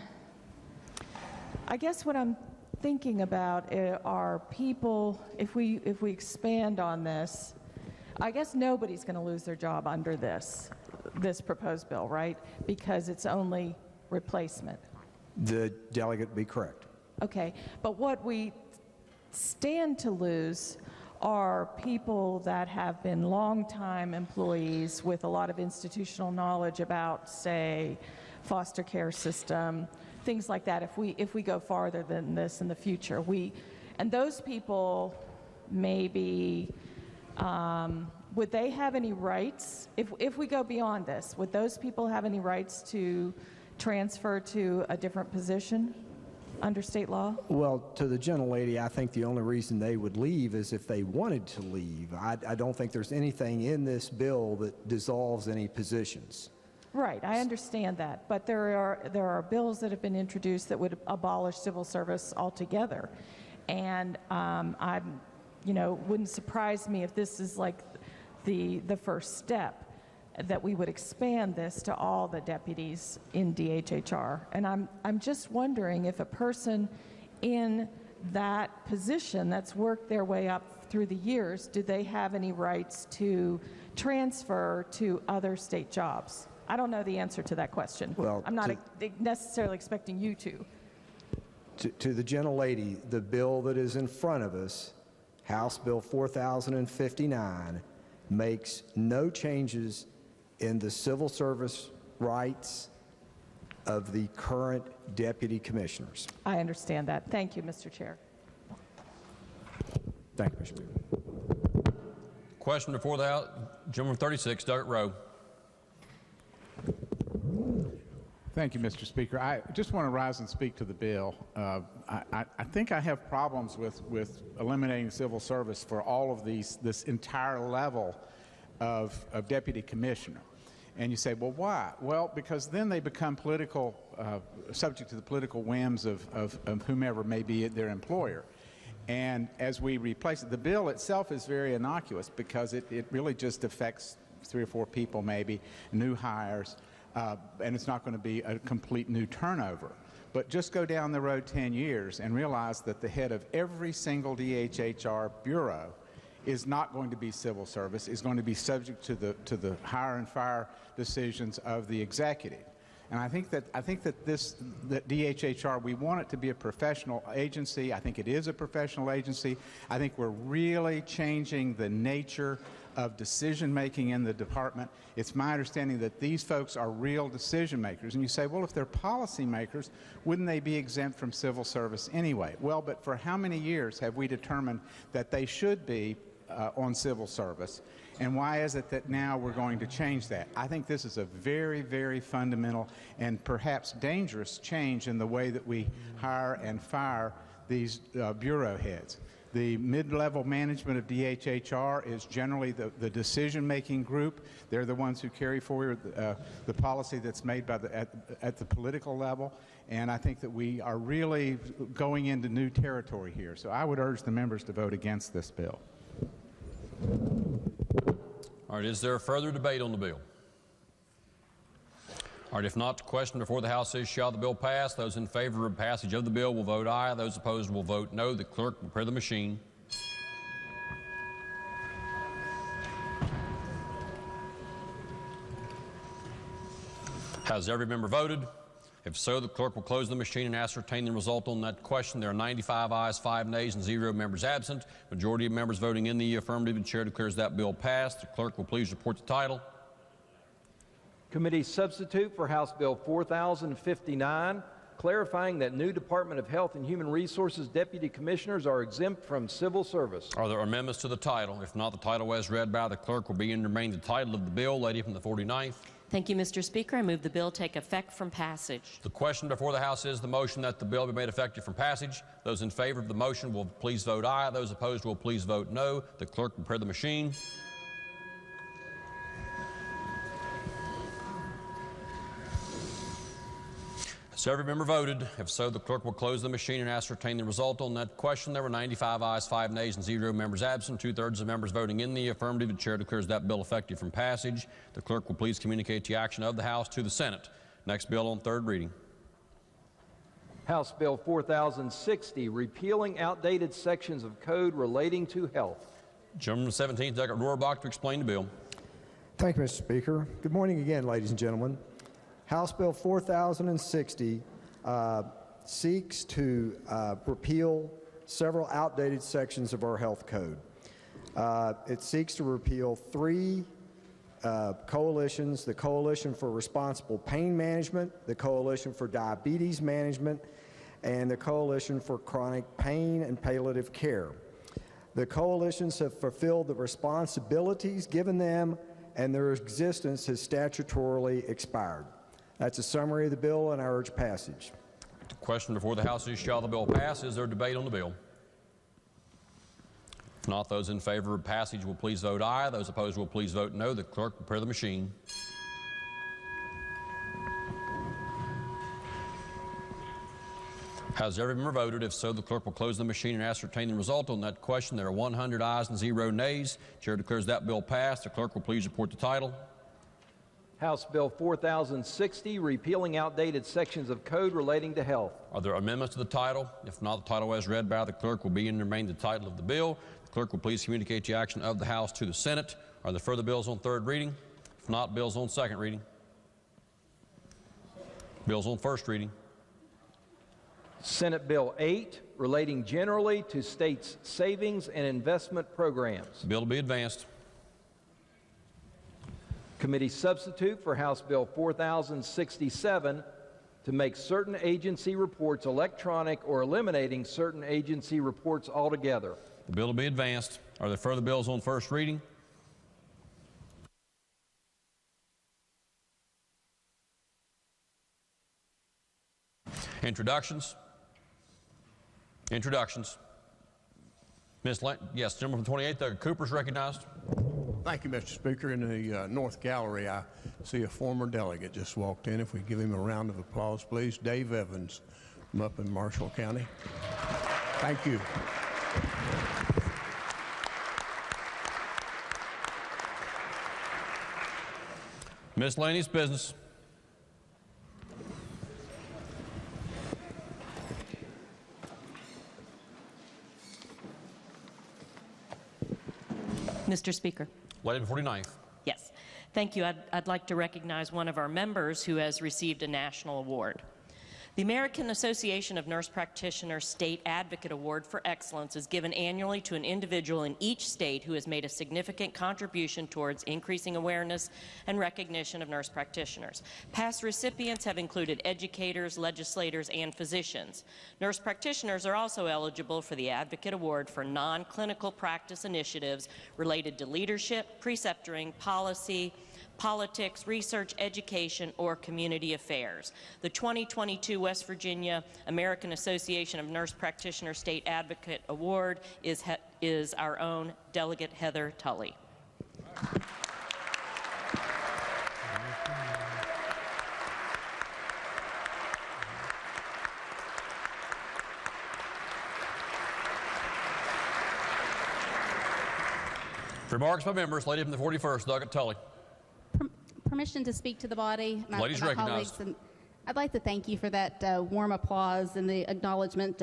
I guess what I'm thinking about are people, if we expand on this, I guess nobody's going to lose their job under this proposed bill, right? Because it's only replacement. The delegate be correct. Okay, but what we stand to lose are people that have been longtime employees with a lot of institutional knowledge about, say, foster care system, things like that. If we go farther than this in the future, and those people maybe, would they have any rights? If we go beyond this, would those people have any rights to transfer to a different position under state law? Well, to the gentlelady, I think the only reason they would leave is if they wanted to leave. I don't think there's anything in this bill that dissolves any positions. Right, I understand that, but there are bills that have been introduced that would abolish civil service altogether, and wouldn't surprise me if this is like the first step, that we would expand this to all the deputies in DHHR. And I'm just wondering if a person in that position that's worked their way up through the years, do they have any rights to transfer to other state jobs? I don't know the answer to that question. Well, I'm not necessarily expecting you to. To the gentlelady, the bill that is in front of us, House Bill 4059, makes no changes in the civil service rights of the current deputy commissioners. I understand that. Thank you, Mr. Chair. Thank you, Mr. Speaker. Question before the House, gentleman 36, Doug Rowe. Thank you, Mr. Speaker. I just want to rise and speak to the bill. I think I have problems with eliminating civil service for all of this entire level of deputy commissioner. And you say, well, why? Well, because then they become political, subject to the political whims of whomever may be their employer. And as we replace it, the bill itself is very innocuous because it really just affects 3 or 4 people maybe, new hires, and it's not going to be a complete new turnover. But just go down the road 10 years and realize that the head of every single DHHR bureau is not going to be civil service, is going to be subject to the hire and fire decisions of the executive. And I think that that DHHR, we want it to be a professional agency. I think it is a professional agency. I think we're really changing the nature of decision making in the department. It's my understanding that these folks are real decision makers. And you say, well, if they're policy makers, wouldn't they be exempt from civil service anyway? Well, but for how many years have we determined that they should be on civil service? And why is it that now we're going to change that? I think this is a very, very fundamental and perhaps dangerous change in the way that we hire and fire these bureau heads. The mid-level management of DHHR is generally the decision-making group. They're the ones who carry forward the policy that's made by at the political level. And I think that we are really going into new territory here. So I would urge the members to vote against this bill. All right, is there further debate on the bill? All right, if not, the question before the House is, shall the bill pass? Those in favor of passage of the bill will vote aye. Those opposed will vote no. The clerk will prepare the machine. Has every member voted? If so, the clerk will close the machine and ascertain the result on that question. There are 95 ayes, 5 nays, and 0 members absent. Majority of members voting in the affirmative. The chair declares that bill passed. The clerk will please report the title. Committee substitute for House Bill 4059, clarifying that new Department of Health and Human Resources Deputy Commissioners are exempt from civil service. Are there amendments to the title? If not, the title as read by the clerk will be and remain the title of the bill. Lady from the 49th. Thank you, Mr. Speaker. I move the bill take effect from passage. The question before the House is the motion that the bill be made effective from passage. Those in favor of the motion will please vote aye. Those opposed will please vote no. The clerk will prepare the machine. So every member voted. If so, the clerk will close the machine and ascertain the result on that question. There were 95 ayes, 5 nays, and 0 members absent. 2/3 of members voting in the affirmative. The chair declares that bill effective from passage. The clerk will please communicate the action of the House to the Senate. Next bill on third reading. House Bill 4060, repealing outdated sections of code relating to health. Gentleman from the 17th, Delegate Rohrbach, to explain the bill. Thank you, Mr. Speaker. Good morning again, ladies and gentlemen. House Bill 4060 seeks to repeal several outdated sections of our health code. It seeks to repeal 3 coalitions: the Coalition for Responsible Pain Management, the Coalition for Diabetes Management, and the Coalition for Chronic Pain and Palliative Care. The coalitions have fulfilled the responsibilities given them, and their existence has statutorily expired. That's a summary of the bill, and I urge passage. The question before the House is, shall the bill pass? Is there debate on the bill? If not, those in favor of passage will please vote aye. Those opposed will please vote no. The clerk will prepare the machine. Has every member voted? If so, the clerk will close the machine and ascertain the result on that question. There are 100 ayes and 0 nays. Chair declares that bill passed. The clerk will please report the title. House Bill 4060, repealing outdated sections of code relating to health. Are there amendments to the title? If not, the title as read by the clerk will be and remain the title of the bill. The clerk will please communicate the action of the House to the Senate. Are there further bills on third reading? If not, bills on second reading. Bills on first reading. Senate Bill 8, relating generally to states' savings and investment programs. The bill to be advanced. Committee substitute for House Bill 4067 to make certain agency reports electronic or eliminating certain agency reports altogether. The bill to be advanced. Are there further bills on first reading? Introductions. Introductions. Ms. Yes, gentleman from 28th, Doug Cooper's recognized. Thank you, Mr. Speaker. In the North Gallery, I see a former delegate just walked in. If we give him a round of applause, please. Dave Evans from up in Marshall County. Thank you. Miscellaneous business. Mr. Speaker. Lady 49th. Yes. Thank you. I'd like to recognize one of our members who has received a national award. The American Association of Nurse Practitioners State Advocate Award for Excellence is given annually to an individual in each state who has made a significant contribution towards increasing awareness and recognition of nurse practitioners. Past recipients have included educators, legislators, and physicians. Nurse practitioners are also eligible for the Advocate Award for non-clinical practice initiatives related to leadership, preceptoring, policy, politics, research, education, or community affairs. The 2022 West Virginia American Association of Nurse Practitioners State Advocate Award is our own Delegate Heather Tully. Remarks by members. Lady from the 41st, Delegate Tully. Permission to speak to the body. Ladies recognized. And I'd like to thank you for that warm applause and the acknowledgement,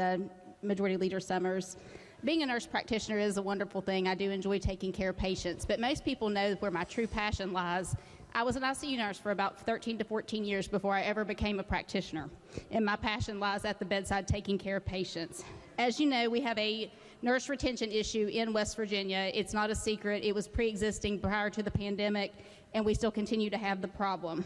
Majority Leader Summers. Being a nurse practitioner is a wonderful thing. I do enjoy taking care of patients, but most people know where my true passion lies. I was an ICU nurse for about 13 to 14 years before I ever became a practitioner, and my passion lies at the bedside taking care of patients. As you know, we have a nurse retention issue in West Virginia. It's not a secret. It was pre-existing prior to the pandemic, and we still continue to have the problem.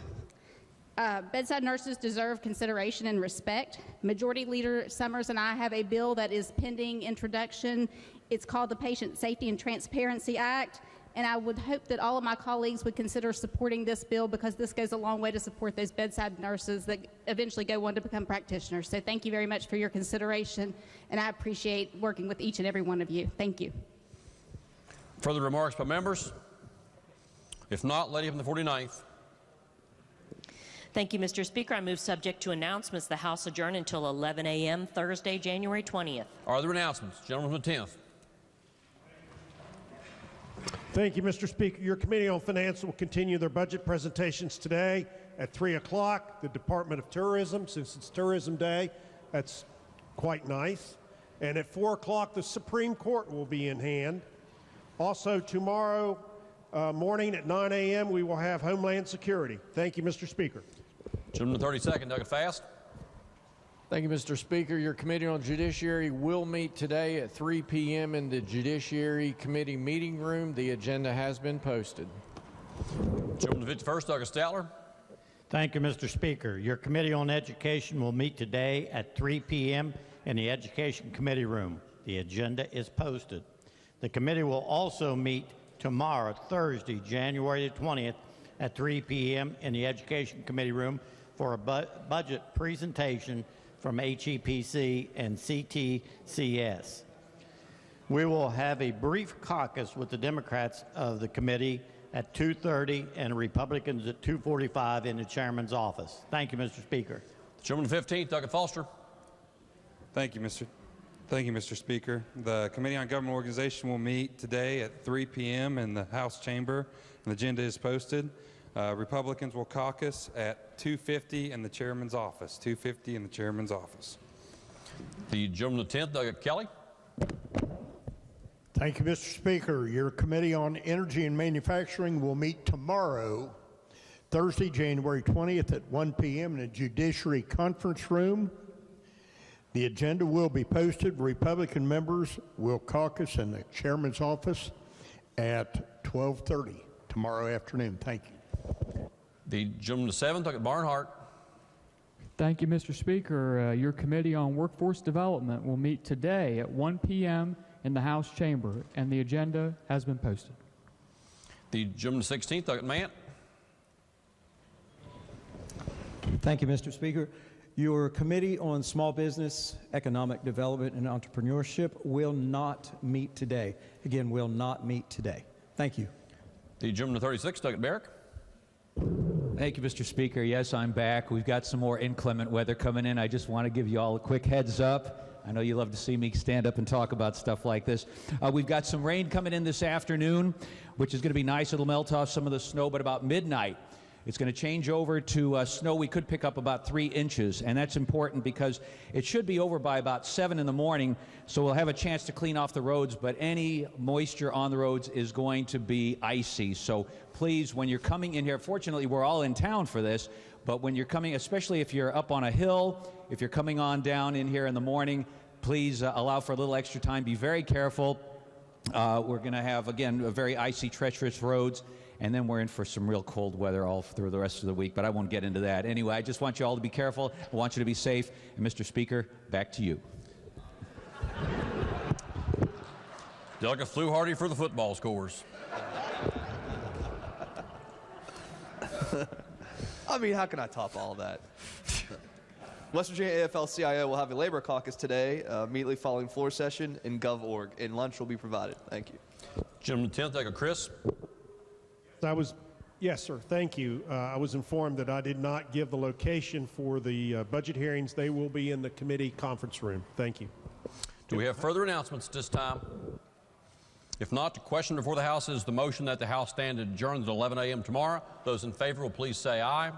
Bedside nurses deserve consideration and respect. Majority Leader Summers and I have a bill that is pending introduction. It's called the Patient Safety and Transparency Act, and I would hope that all of my colleagues would consider supporting this bill because this goes a long way to support those bedside nurses that eventually go on to become practitioners. So thank you very much for your consideration, and I appreciate working with each and every one of you. Thank you. Further remarks by members? If not, Lady from the 49th. Thank you, Mr. Speaker. I move subject to announcements the House adjourn until 11 a.m. Thursday, January 20th. Are there announcements? Gentleman from the 10th. Thank you, Mr. Speaker. Your Committee on Finance will continue their budget presentations today at 3 o'clock. The Department of Tourism, since it's Tourism Day, that's quite nice. And at 4 o'clock, the Supreme Court will be in hand. Also, tomorrow morning at 9 a.m., we will have Homeland Security. Thank you, Mr. Speaker. Gentleman, 32nd, Doug Fast. Thank you, Mr. Speaker. Your Committee on Judiciary will meet today at 3 p.m. in the Judiciary Committee meeting room. The agenda has been posted. Gentleman, 51st, Doug Statler. Thank you, Mr. Speaker. Your Committee on Education will meet today at 3 p.m. in the Education Committee room. The agenda is posted. The committee will also meet tomorrow, Thursday, January the 20th, at 3 p.m. in the Education Committee room for a budget presentation from HEPC and CTCS. We will have a brief caucus with the Democrats of the committee at 2:30 and Republicans at 2:45 in the chairman's office. Thank you, Mr. Speaker. Gentleman 15th, Doug Foster. Thank you, Mr. Speaker. The Committee on Government Organization will meet today at 3 p.m. in the House chamber. The agenda is posted. Republicans will caucus at 2:50 in the chairman's office. 2:50 in the chairman's office. The gentleman of the 10th, Doug Kelly. Thank you, Mr. Speaker. Your Committee on Energy and Manufacturing will meet tomorrow, Thursday, January 20th at 1 p.m. in the Judiciary Conference Room. The agenda will be posted. Republican members will caucus in the chairman's office at 12:30 tomorrow afternoon. Thank you. The gentleman of the 7th, Doug Barnhart. Thank you, Mr. Speaker. Your Committee on Workforce Development will meet today at 1 p.m. in the House chamber, and the agenda has been posted. The gentleman of the 16th, Doug Mant. Thank you, Mr. Speaker. Your Committee on Small Business, Economic Development, and Entrepreneurship will not meet today. Again, will not meet today. Thank you. The gentleman of 36th, Doug Barrick. Thank you, Mr. Speaker. Yes, I'm back. We've got some more inclement weather coming in. I just want to give you all a quick heads up. I know you love to see me stand up and talk about stuff like this. We've got some rain coming in this afternoon, which is going to be nice. It'll melt off some of the snow, but about midnight, It's going to change over to snow. We could pick up about 3 inches, and that's important because it should be over by about 7 in the morning, so we'll have a chance to clean off the roads, but any moisture on the roads is going to be icy. So please, when you're coming in here, fortunately we're all in town for this, but when you're coming, especially if you're up on a hill, if you're coming on down in here in the morning, please allow for a little extra time. Be very careful. We're going to have, again, a very icy, treacherous roads, and then we're in for some real cold weather all through the rest of the week, but I won't get into that. Anyway, I just want you all to be careful. I want you to be safe. And Mr. Speaker, back to you. Delegate Fluharty for the football scores. I mean, how can I top all that? West Virginia AFL-CIO will have a labor caucus today, immediately following floor session in Gov.org, and lunch will be provided. Thank you. Gentleman 10th, Delegate Chris. Yes, sir. Thank you. I was informed that I did not give the location for the budget hearings. They will be in the committee conference room. Thank you. Do we have further announcements at this time? If not, the question before the House is the motion that the House stand adjourned at 11 a.m. tomorrow. Those in favor will please say aye.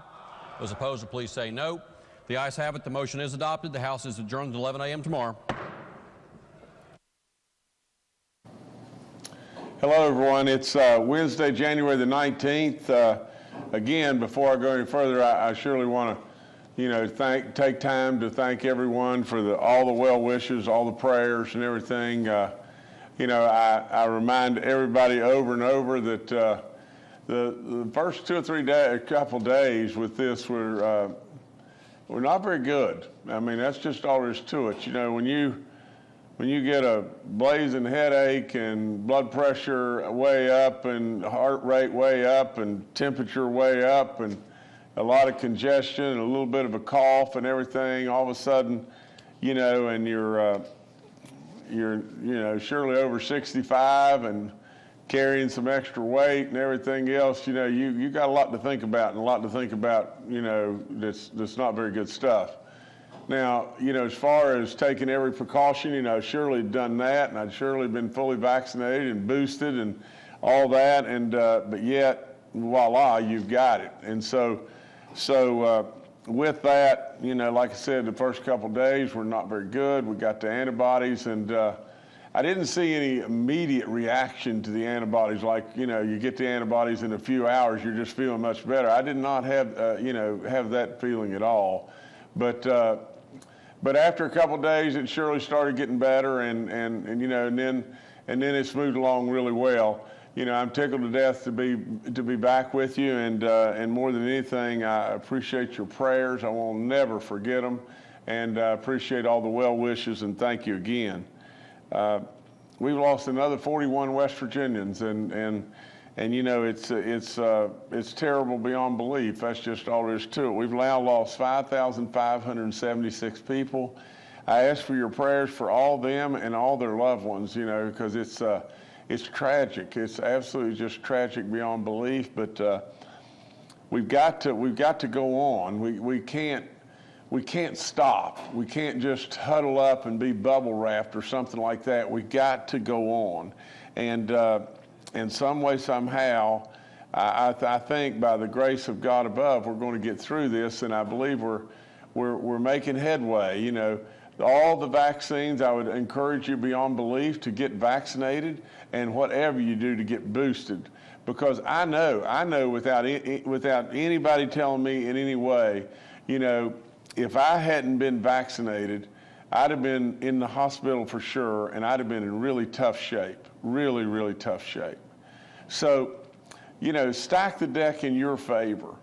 Those opposed will please say no. The ayes have it. The motion is adopted. The House is adjourned at 11 a.m. tomorrow. Hello, everyone. It's Wednesday, January the 19th. Again, before I go any further, I surely want to, take time to thank everyone for all the well wishes, all the prayers, and everything. I remind everybody over and over that the first 2 or 3 days, couple days with this were not very good. I mean, that's just all there is to it. When you get a blazing headache and blood pressure way up and heart rate way up and temperature way up and a lot of congestion and a little bit of a cough and everything, all of a sudden, and you're surely over 65 and carrying some extra weight and everything else, you got a lot to think about, and a lot to think about, that's not very good stuff. Now, as far as taking every precaution, surely done that, and I'd surely been fully vaccinated and boosted and all that, and but yet, voila, you've got it. And so with that, like I said, the first couple of days were not very good. We got the antibodies, and I didn't see any immediate reaction to the antibodies. Like, you get the antibodies in a few hours, you're just feeling much better. I did not have, have that feeling at all. But after a couple of days, it surely started getting better, and then it's moved along really well. I'm tickled to death to be back with you, and more than anything, I appreciate your prayers. I will never forget them, and I appreciate all the well wishes, and thank you again. We've lost another 41 West Virginians, and it's terrible beyond belief. That's just all there is to it. We've now lost 5,576 people. I ask for your prayers for all them and all their loved ones, because it's tragic. It's absolutely just tragic beyond belief. But we've got to go on. We can't stop. We can't just huddle up and be bubble wrapped or something like that. We've got to go on, and in some way, somehow, I think by the grace of God above, we're going to get through this, and I believe we're making headway. All the vaccines, I would encourage you beyond belief to get vaccinated, and whatever you do to get boosted, because I know without anybody telling me in any way, if I hadn't been vaccinated, I'd have been in the hospital for sure, and I'd have been in really tough shape, really, really tough shape. So, stack the deck in your favor.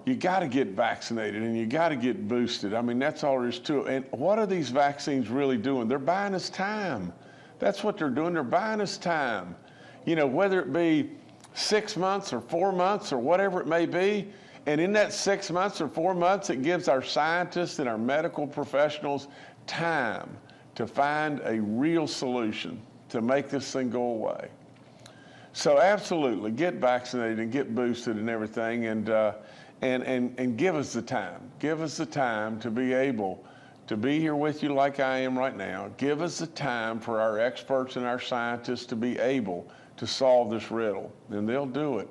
You got to get vaccinated, and you got to get boosted. I mean, that's all there is to it. And what are these vaccines really doing? They're buying us time. That's what they're doing. They're buying us time. Whether it be 6 months or 4 months or whatever it may be, and in that 6 months or 4 months, it gives our scientists and our medical professionals time to find a real solution to make this thing go away. So absolutely, get vaccinated and get boosted and everything, and give us the time. Give us the time to be able to be here with you like I am right now. Give us the time for our experts and our scientists to be able to solve this riddle, and they'll do it.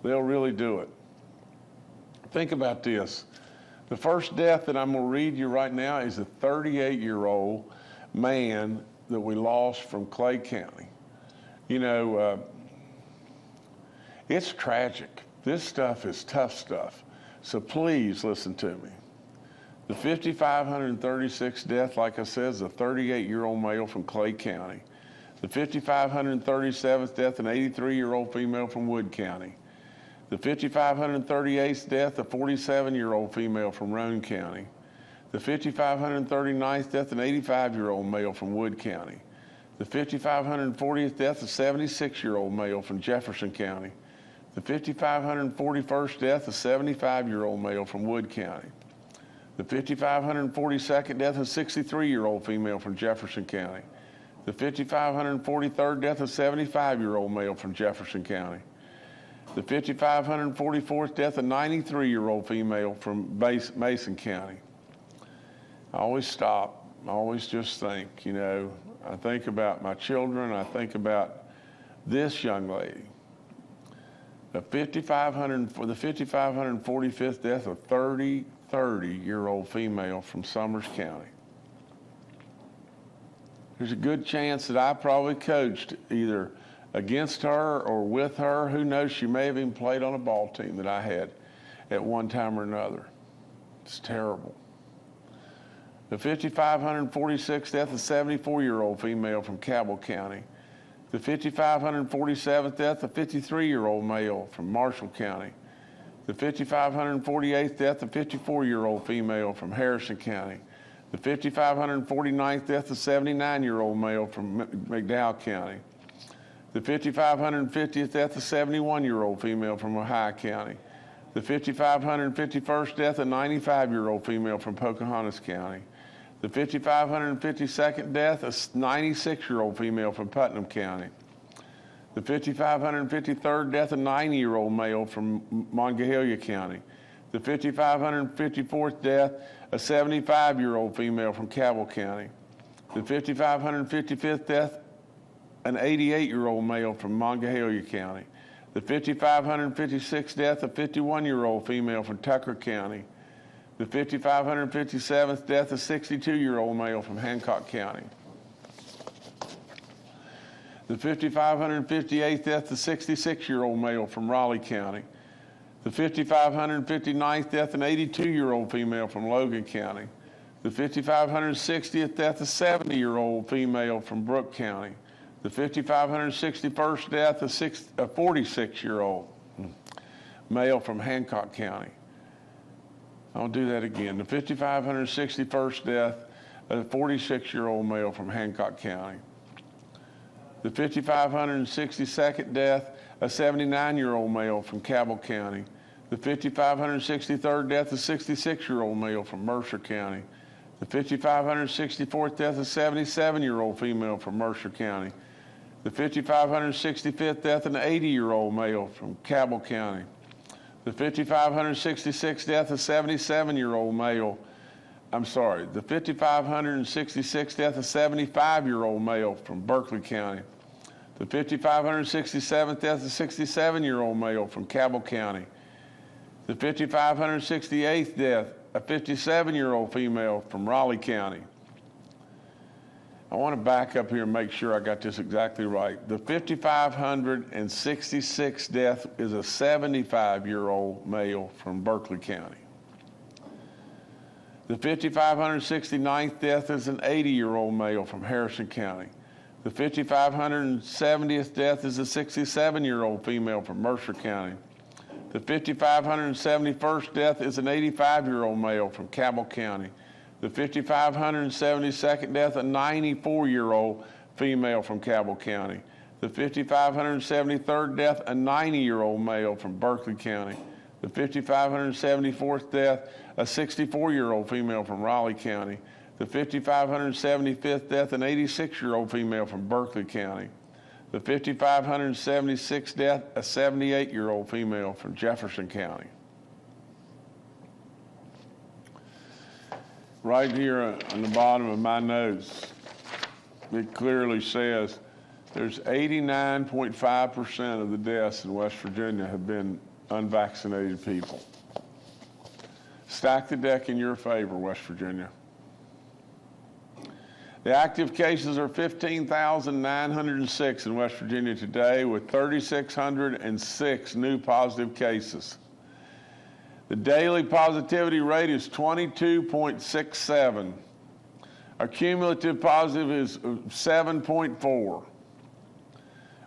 They'll really do it. Think about this. The first death that I'm going to read you right now is a 38-year-old man that we lost from Clay County. You know, it's tragic. This stuff is tough stuff. So please listen to me. The 5,536th death, like I said, is a 38-year-old male from Clay County. The 5,537th death, an 83-year-old female from Wood County. The 5,538th death, a 47-year-old female from Roane County. The 5,539th death, an 85-year-old male from Wood County. The 5,540th death, a 76-year-old male from Jefferson County. The 5,541st death, a 75-year-old male from Wood County. The 5,542nd death, a 63-year-old female from Jefferson County. The 5,543rd death, a 75-year-old male from Jefferson County. The 5,544th death, a 93-year-old female from Mason County. I always stop. I always just think, you know, I think about my children. I think about this young lady. For the 5,545th death, a 30-year-old female from Summers County. There's a good chance that I probably coached either against her or with her. Who knows, she may have even played on a ball team that I had at one time or another. It's terrible. The 5,546th death, a 74-year-old female from Cabell County. The 5,547th death, a 53-year-old male from Marshall County. The 5,548th death, a 54-year-old female from Harrison County. The 5,549th death, a 79-year-old male from McDowell County. The 5,550th death, a 71-year-old female from Ohio County. The 5,551st death, a 95-year-old female from Pocahontas County. The 5,552nd death, a 96-year-old female from Putnam County. The 5,553rd death, a 90-year-old male from Monongahela County. The 5,554th death, a 75-year-old female from Cabell County. The 5,555th death, an 88-year-old male from Monongahela County. The 5,556th death, a 51-year-old female from Tucker County. The 5,557th death, a 62-year-old male from Hancock County. The 5,558th death, a 66-year-old male from Raleigh County. The 5,559th death, an 82-year-old female from Logan County. The 5,560th death, a 70-year-old female from Brooke County. The 5,561st death, a 46-year-old male from Hancock County. I'll do that again. The 5,561st death, a 46-year-old male from Hancock County. The 5,562nd death, a 79-year-old male from Cabell County. The 5,563rd death, a 66-year-old male from Mercer County. The 5,564th death, a 77-year-old female from Mercer County. The 5,565th death, an 80-year-old male from Cabell County. The 5,566th death, a 77-year-old male. I'm sorry, the 5,566th death, a 75-year-old male from Berkeley County. The 5,567th death, a 67-year-old male from Cabell County. The 5,568th death, a 57-year-old female from Raleigh County. I want to back up here and make sure I got this exactly right. The 5,566th death is a 75-year-old male from Berkeley County. The 5,569th death is an 80-year-old male from Harrison County. The 5,570th death is a 67-year-old female from Mercer County. The 5,571st death is an 85-year-old male from Cabell County. The 5,572nd death, a 94-year-old female from Cabell County. The 5,573rd death, a 90-year-old male from Berkeley County. The 5,574th death, a 64-year-old female from Raleigh County. The 5,575th death, an 86-year-old female from Berkeley County. The 5,576th death, a 78-year-old female from Jefferson County. Right here on the bottom of my notes, it clearly says there's 89.5% of the deaths in West Virginia have been unvaccinated people. stack the deck in your favor, West Virginia. The active cases are 15,906 in West Virginia today, with 3,606 new positive cases. The daily positivity rate is 22.67. Our cumulative positive is 7.4.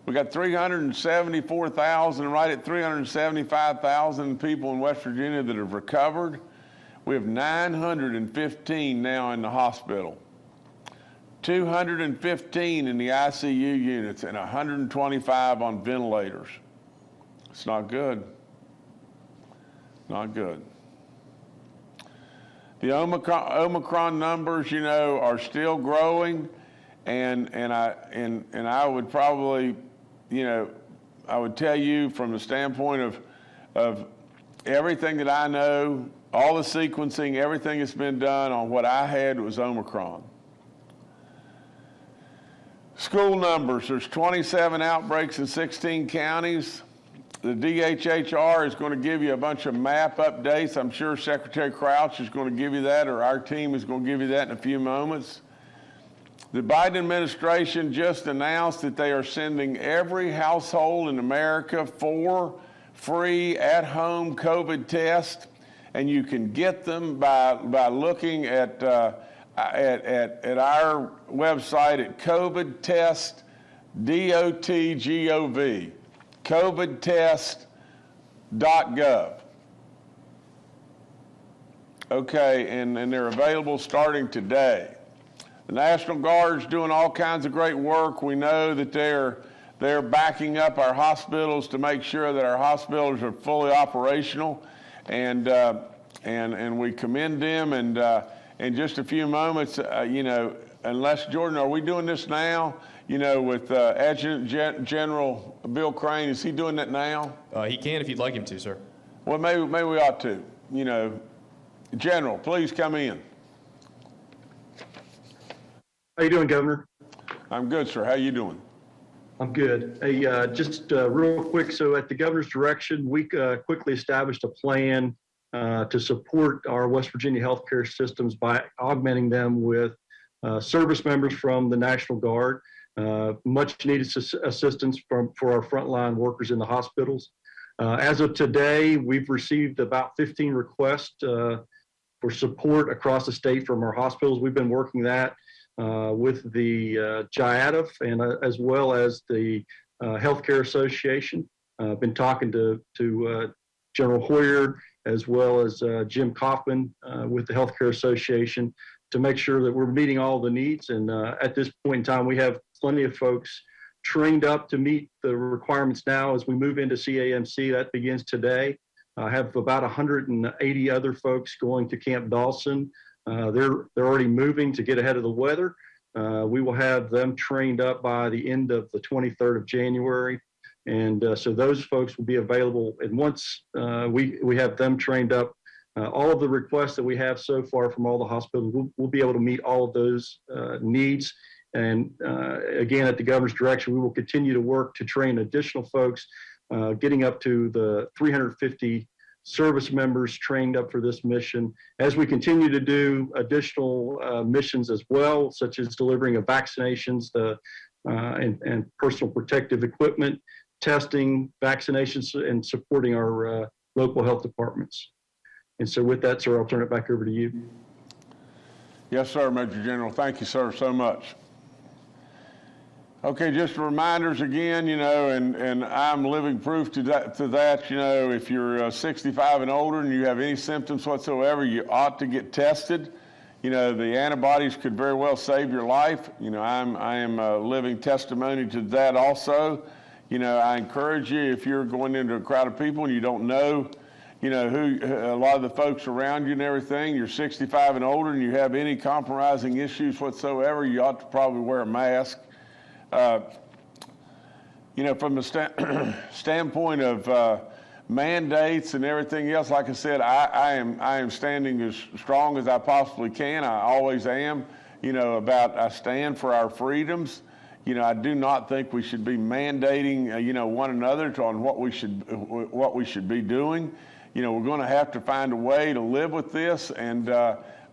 We got 374,000, right at 375,000 people in West Virginia that have recovered. We have 915 now in the hospital, 215 in the ICU units, and 125 on ventilators. It's not good. Not good. The Omicron numbers, you know, are still growing, and I would probably, you know, I would tell you from the standpoint of everything that I know, all the sequencing, everything that's been done on what I had was Omicron. School numbers, there's 27 outbreaks in 16 counties. The DHHR is going to give you a bunch of map updates. I'm sure Secretary Crouch is going to give you that, or our team is going to give you that in a few moments. The Biden administration just announced that they are sending every household in America 4 free at-home COVID tests, and you can get them by looking at our website at COVIDtest.gov. COVIDtest.gov. Okay, and they're available starting today. The National Guard's doing all kinds of great work. We know that they're backing up our hospitals to make sure that our hospitals are fully operational, and we commend them. And in just a few moments, you know, unless Jordan, are we doing this now? You know, with Adjutant General Bill Crane, is he doing that now? He can if you'd like him to, sir. Well, maybe we ought to. You know, General, please come in. How you doing, Governor? I'm good, sir. How you doing? I'm good. Hey, just real quick. So, at the Governor's direction, we quickly established a plan to support our West Virginia healthcare systems by augmenting them with service members from the National Guard. Much needed assistance for our frontline workers in the hospitals. As of today, we've received about 15 requests for support across the state from our hospitals. We've been working that with the GIADF and as well as the Healthcare Association. I've been talking to General Hoyer as well as Jim Kaufman with the Healthcare Association to make sure that we're meeting all the needs. And at this point in time, we have plenty of folks trained up to meet the requirements now. As we move into CAMC, that begins today. I have about 180 other folks going to Camp Dawson. They're already moving to get ahead of the weather. We will have them trained up by the end of the 23rd of January. And so those folks will be available. And once we have them trained up, all of the requests that we have so far from all the hospitals, we'll be able to meet all of those needs. And again, at the Governor's direction, we will continue to work to train additional folks, getting up to the 350 service members trained up for this mission. As we continue to do additional missions as well, such as delivering of vaccinations and personal protective equipment, testing, vaccinations, and supporting our local health departments. And so with that, sir, I'll turn it back over to you. Yes, sir, Major General. Thank you, sir, so much. Okay, just reminders again, you know, and I'm living proof to that, you know, if you're 65 and older and you have any symptoms whatsoever, you ought to get tested. You know, the antibodies could very well save your life. You know, I am a living testimony to that also. You know, I encourage you, if you're going into a crowd of people and you don't know, you know, a lot of the folks around you and everything, you're 65 and older and you have any compromising issues whatsoever, you ought to probably wear a mask. You know, from the standpoint of mandates and everything else, like I said, I am standing as strong as I possibly can. I always am. You know, I stand for our freedoms. You know, I do not think we should be mandating, you know, one another on what we should be doing. we're going to have to find a way to live with this. And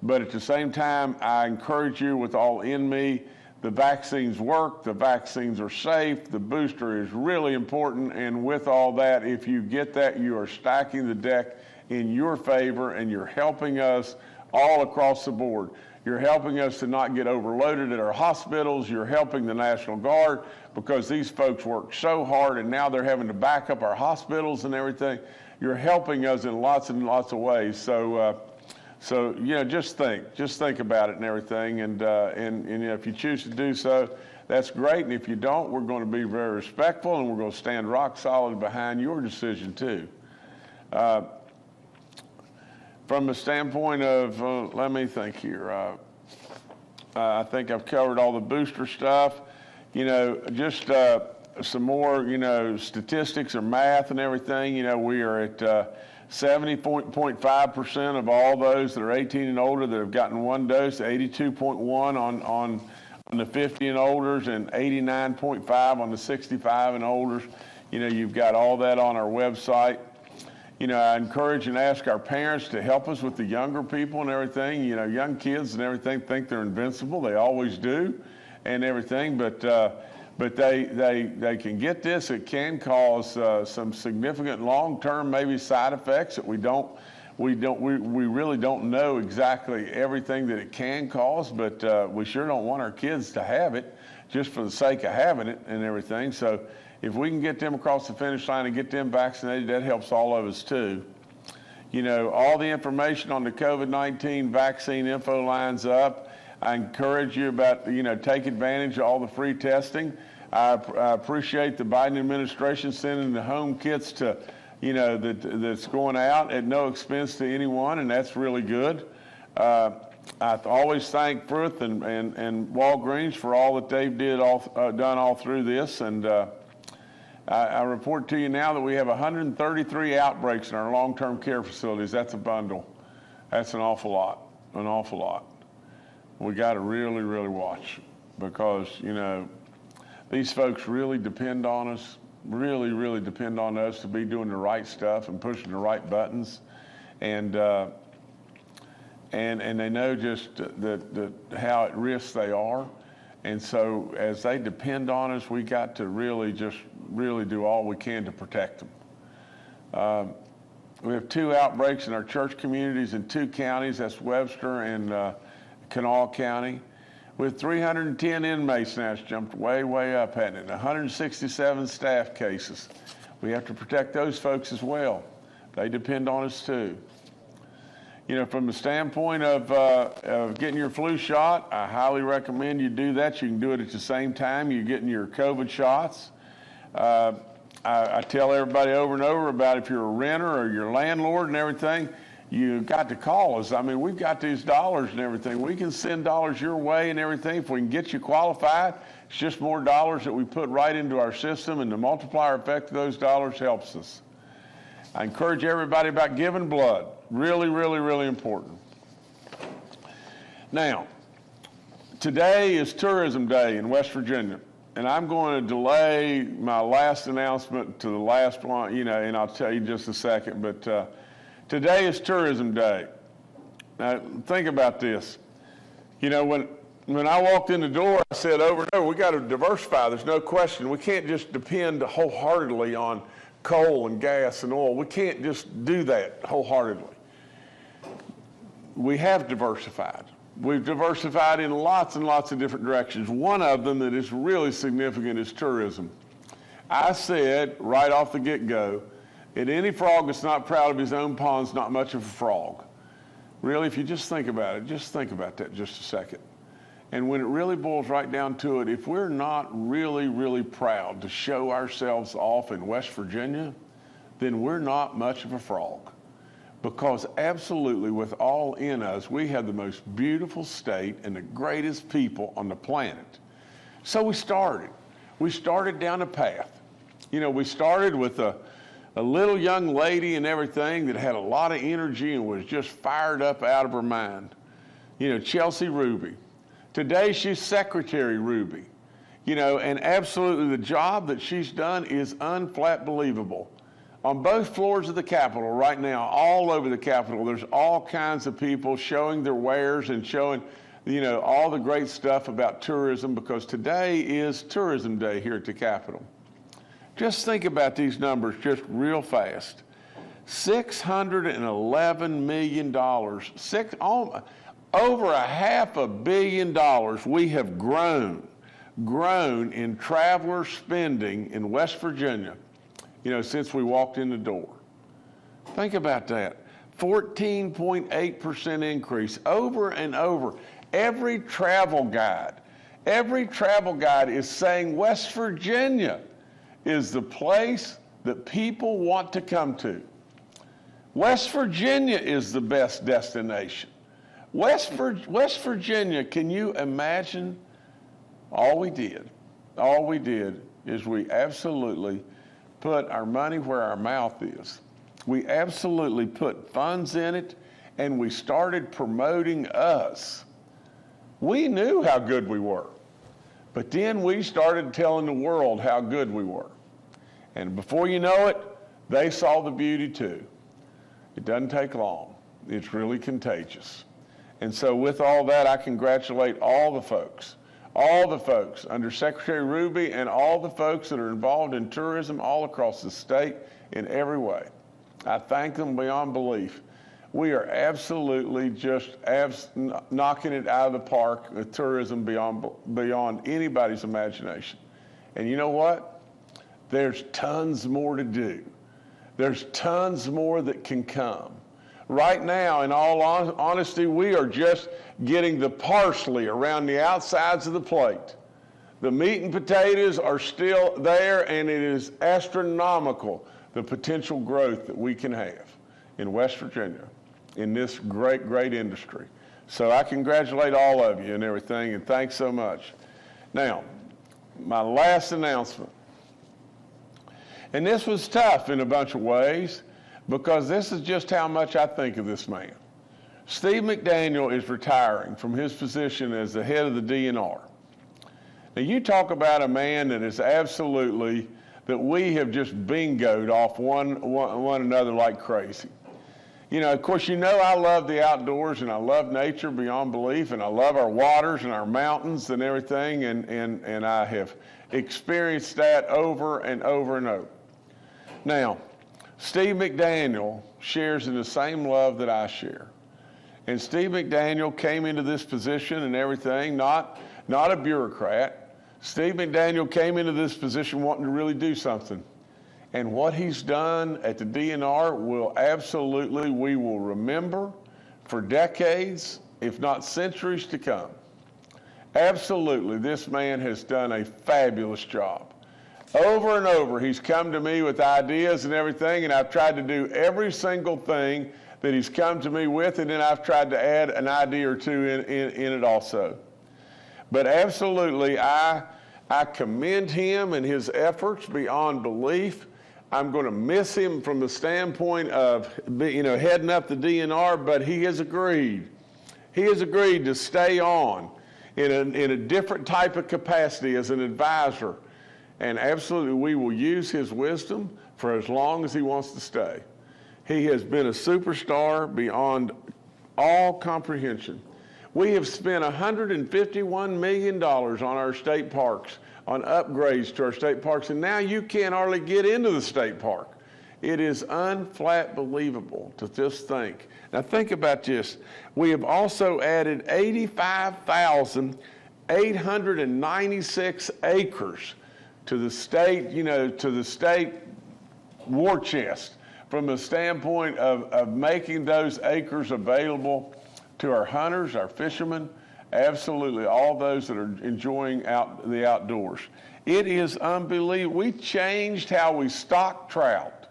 but at the same time, I encourage you with all in me. The vaccines work. The vaccines are safe. The booster is really important. And with all that, if you get that, you are stacking the deck in your favor, and you're helping us all across the board. You're helping us to not get overloaded at our hospitals. You're helping the National Guard, because these folks work so hard, and now they're having to back up our hospitals and everything. You're helping us in lots and lots of ways. So just think about it and everything. And if you choose to do so, that's great. And if you don't, we're going to be very respectful, and we're going to stand rock solid behind your decision too. From the standpoint of, let me think here. I think I've covered all the booster stuff. Just some more, statistics or math and everything. We are at 70.5% of all those that are 18 and older that have gotten one dose, 82.1 on the 50 and olders, and 89.5 on the 65 and olders. You've got all that on our website. I encourage and ask our parents to help us with the younger people and everything. Young kids and everything think they're invincible. They always do and everything, but they can get this. It can cause some significant long-term maybe side effects that we really don't know exactly everything that it can cause, but we sure don't want our kids to have it just for the sake of having it and everything. So if we can get them across the finish line and get them vaccinated, that helps all of us too. All the information on the COVID-19 vaccine info lines up. I encourage you about, take advantage of all the free testing. I appreciate the Biden administration sending the home kits to, that's going out at no expense to anyone, and that's really good. I always thank Frith and Walgreens for all that they've done all through this, and I report to you now that we have 133 outbreaks in our long-term care facilities. That's a bundle. That's an awful lot. We got to really, really watch, because, these folks really depend on us, really, really depend on us to be doing the right stuff and pushing the right buttons. And they know just how at risk they are. And so as they depend on us, we got to really do all we can to protect them. We have 2 outbreaks in our church communities in 2 counties. That's Webster and Kanawha County. With 310 inmates now, it's jumped way, way up, hasn't it? 167 staff cases. We have to protect those folks as well. They depend on us too. From the standpoint of getting your flu shot, I highly recommend you do that. You can do it at the same time you're getting your COVID shots. I tell everybody over and over about if you're a renter or your landlord and everything, you got to call us. I mean, we've got these dollars and everything. We can send dollars your way and everything. If we can get you qualified, it's just more dollars that we put right into our system, and the multiplier effect of those dollars helps us. I encourage everybody about giving blood. Really, really, really important. Now, today is Tourism Day in West Virginia, and I'm going to delay my last announcement to the last one, and I'll tell you in just a second, but today is Tourism Day. Now, think about this. When I walked in the door, I said over and over, we got to diversify. There's no question. We can't just depend wholeheartedly on coal and gas and oil. We can't just do that wholeheartedly. We have diversified. We've diversified in lots and lots of different directions. One of them that is really significant is tourism. I said right off the get-go, that any frog that's not proud of his own pond is not much of a frog. Really, if you just think about it, just think about that just a second. And when it really boils right down to it, if we're not really, really proud to show ourselves off in West Virginia, then we're not much of a frog. Because absolutely, with all in us, we have the most beautiful state and the greatest people on the planet. So we started down a path. We started with a little young lady and everything that had a lot of energy and was just fired up out of her mind. Chelsea Ruby. Today she's Secretary Ruby. And absolutely the job that she's done is unflat believable. On both floors of the Capitol right now, all over the Capitol, there's all kinds of people showing their wares and showing, you know, all the great stuff about tourism, because today is Tourism Day here at the Capitol. Just think about these numbers just real fast. $611 million, over $500 million we have grown in traveler spending in West Virginia, you know, since we walked in the door. Think about that. 14.8% increase over and over. Every travel guide is saying West Virginia is the place that people want to come to. West Virginia is the best destination. West Virginia, can you imagine? All we did is we absolutely put our money where our mouth is. We absolutely put funds in it, and we started promoting us. We knew how good we were, but then we started telling the world how good we were. And before you know it, they saw the beauty too. It doesn't take long. It's really contagious. And so with all that, I congratulate all the folks under Secretary Ruby and all the folks that are involved in tourism all across the state in every way. I thank them beyond belief. We are absolutely just knocking it out of the park with tourism beyond anybody's imagination. And you know what? There's tons more to do. There's tons more that can come. Right now, in all honesty, we are just getting the parsley around the outsides of the plate. The meat and potatoes are still there, and it is astronomical, the potential growth that we can have in West Virginia in this great, great industry. So I congratulate all of you and everything, and thanks so much. Now, my last announcement. And this was tough in a bunch of ways, because this is just how much I think of this man. Steve McDaniel is retiring from his position as the head of the DNR. Now, you talk about a man that is absolutely, that we have just bingoed off one another like crazy. You know, of course, you know I love the outdoors, and I love nature beyond belief, and I love our waters and our mountains and everything, and I have experienced that over and over and over. Now, Steve McDaniel shares in the same love that I share. And Steve McDaniel came into this position and everything, not a bureaucrat. Steve McDaniel came into this position wanting to really do something. And what he's done at the DNR will absolutely, we will remember for decades, if not centuries to come. Absolutely, this man has done a fabulous job. Over and over, he's come to me with ideas and everything, and I've tried to do every single thing that he's come to me with, and then I've tried to add an idea or two in it also. But absolutely, I commend him and his efforts beyond belief. I'm going to miss him from the standpoint of, you know, heading up the DNR, but he has agreed. He has agreed to stay on in a different type of capacity as an advisor. And absolutely, we will use his wisdom for as long as he wants to stay. He has been a superstar beyond all comprehension. We have spent $151 million on our state parks, on upgrades to our state parks, and now you can't hardly get into the state park. It is unflat believable to just think. Now think about this. We have also added 85,896 acres to the state, you know, to the state war chest, from the standpoint of making those acres available to our hunters, our fishermen, absolutely all those that are enjoying the outdoors. It is unbelievable. We changed how we stock trout.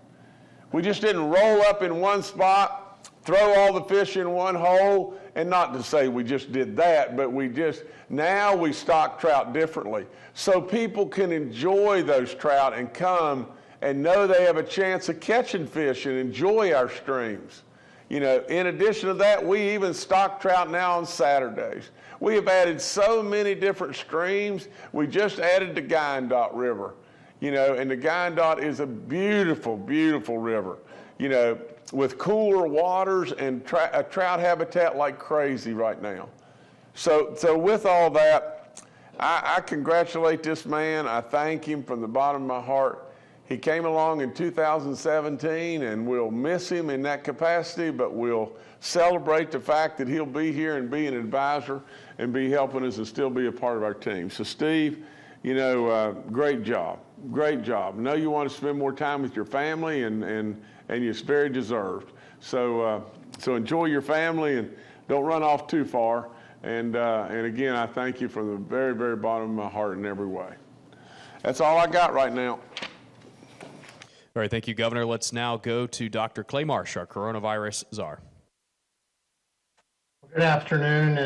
We just didn't roll up in one spot, throw all the fish in one hole, and not to say we just did that, but now we stock trout differently. So people can enjoy those trout and come and know they have a chance of catching fish and enjoy our streams. You know, in addition to that, we even stock trout now on Saturdays. We have added so many different streams. We just added the Guyandotte River. you know, and the Guyandotte is a beautiful, beautiful river, you know, with cooler waters and a trout habitat like crazy right now. So with all that, I congratulate this man. I thank him from the bottom of my heart. He came along in 2017, and we'll miss him in that capacity, but we'll celebrate the fact that he'll be here and be an advisor and be helping us and still be a part of our team. So Steve, you know, great job, great job. I know you want to spend more time with your family, and it's very deserved. So enjoy your family and don't run off too far. And again, I thank you from the very, very bottom of my heart in every way. That's all I got right now. All right, thank you, Governor. Let's now go to Dr. Clay Marsh, our coronavirus czar. Good afternoon,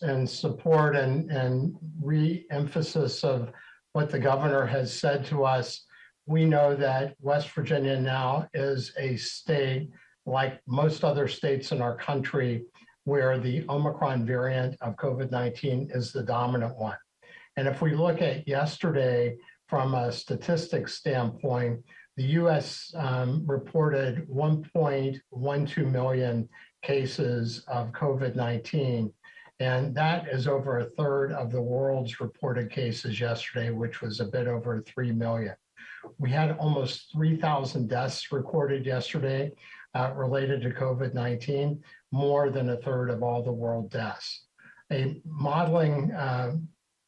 and support and re-emphasis of what the governor has said to us. We know that West Virginia now is a state, like most other states in our country, where the Omicron variant of COVID-19 is the dominant one. And if we look at yesterday from a statistics standpoint, the U.S. reported 1.12 million cases of COVID-19, and that is over a third of the world's reported cases yesterday, which was a bit over 3 million. We had almost 3,000 deaths recorded yesterday related to COVID-19, more than a third of all the world deaths. A modeling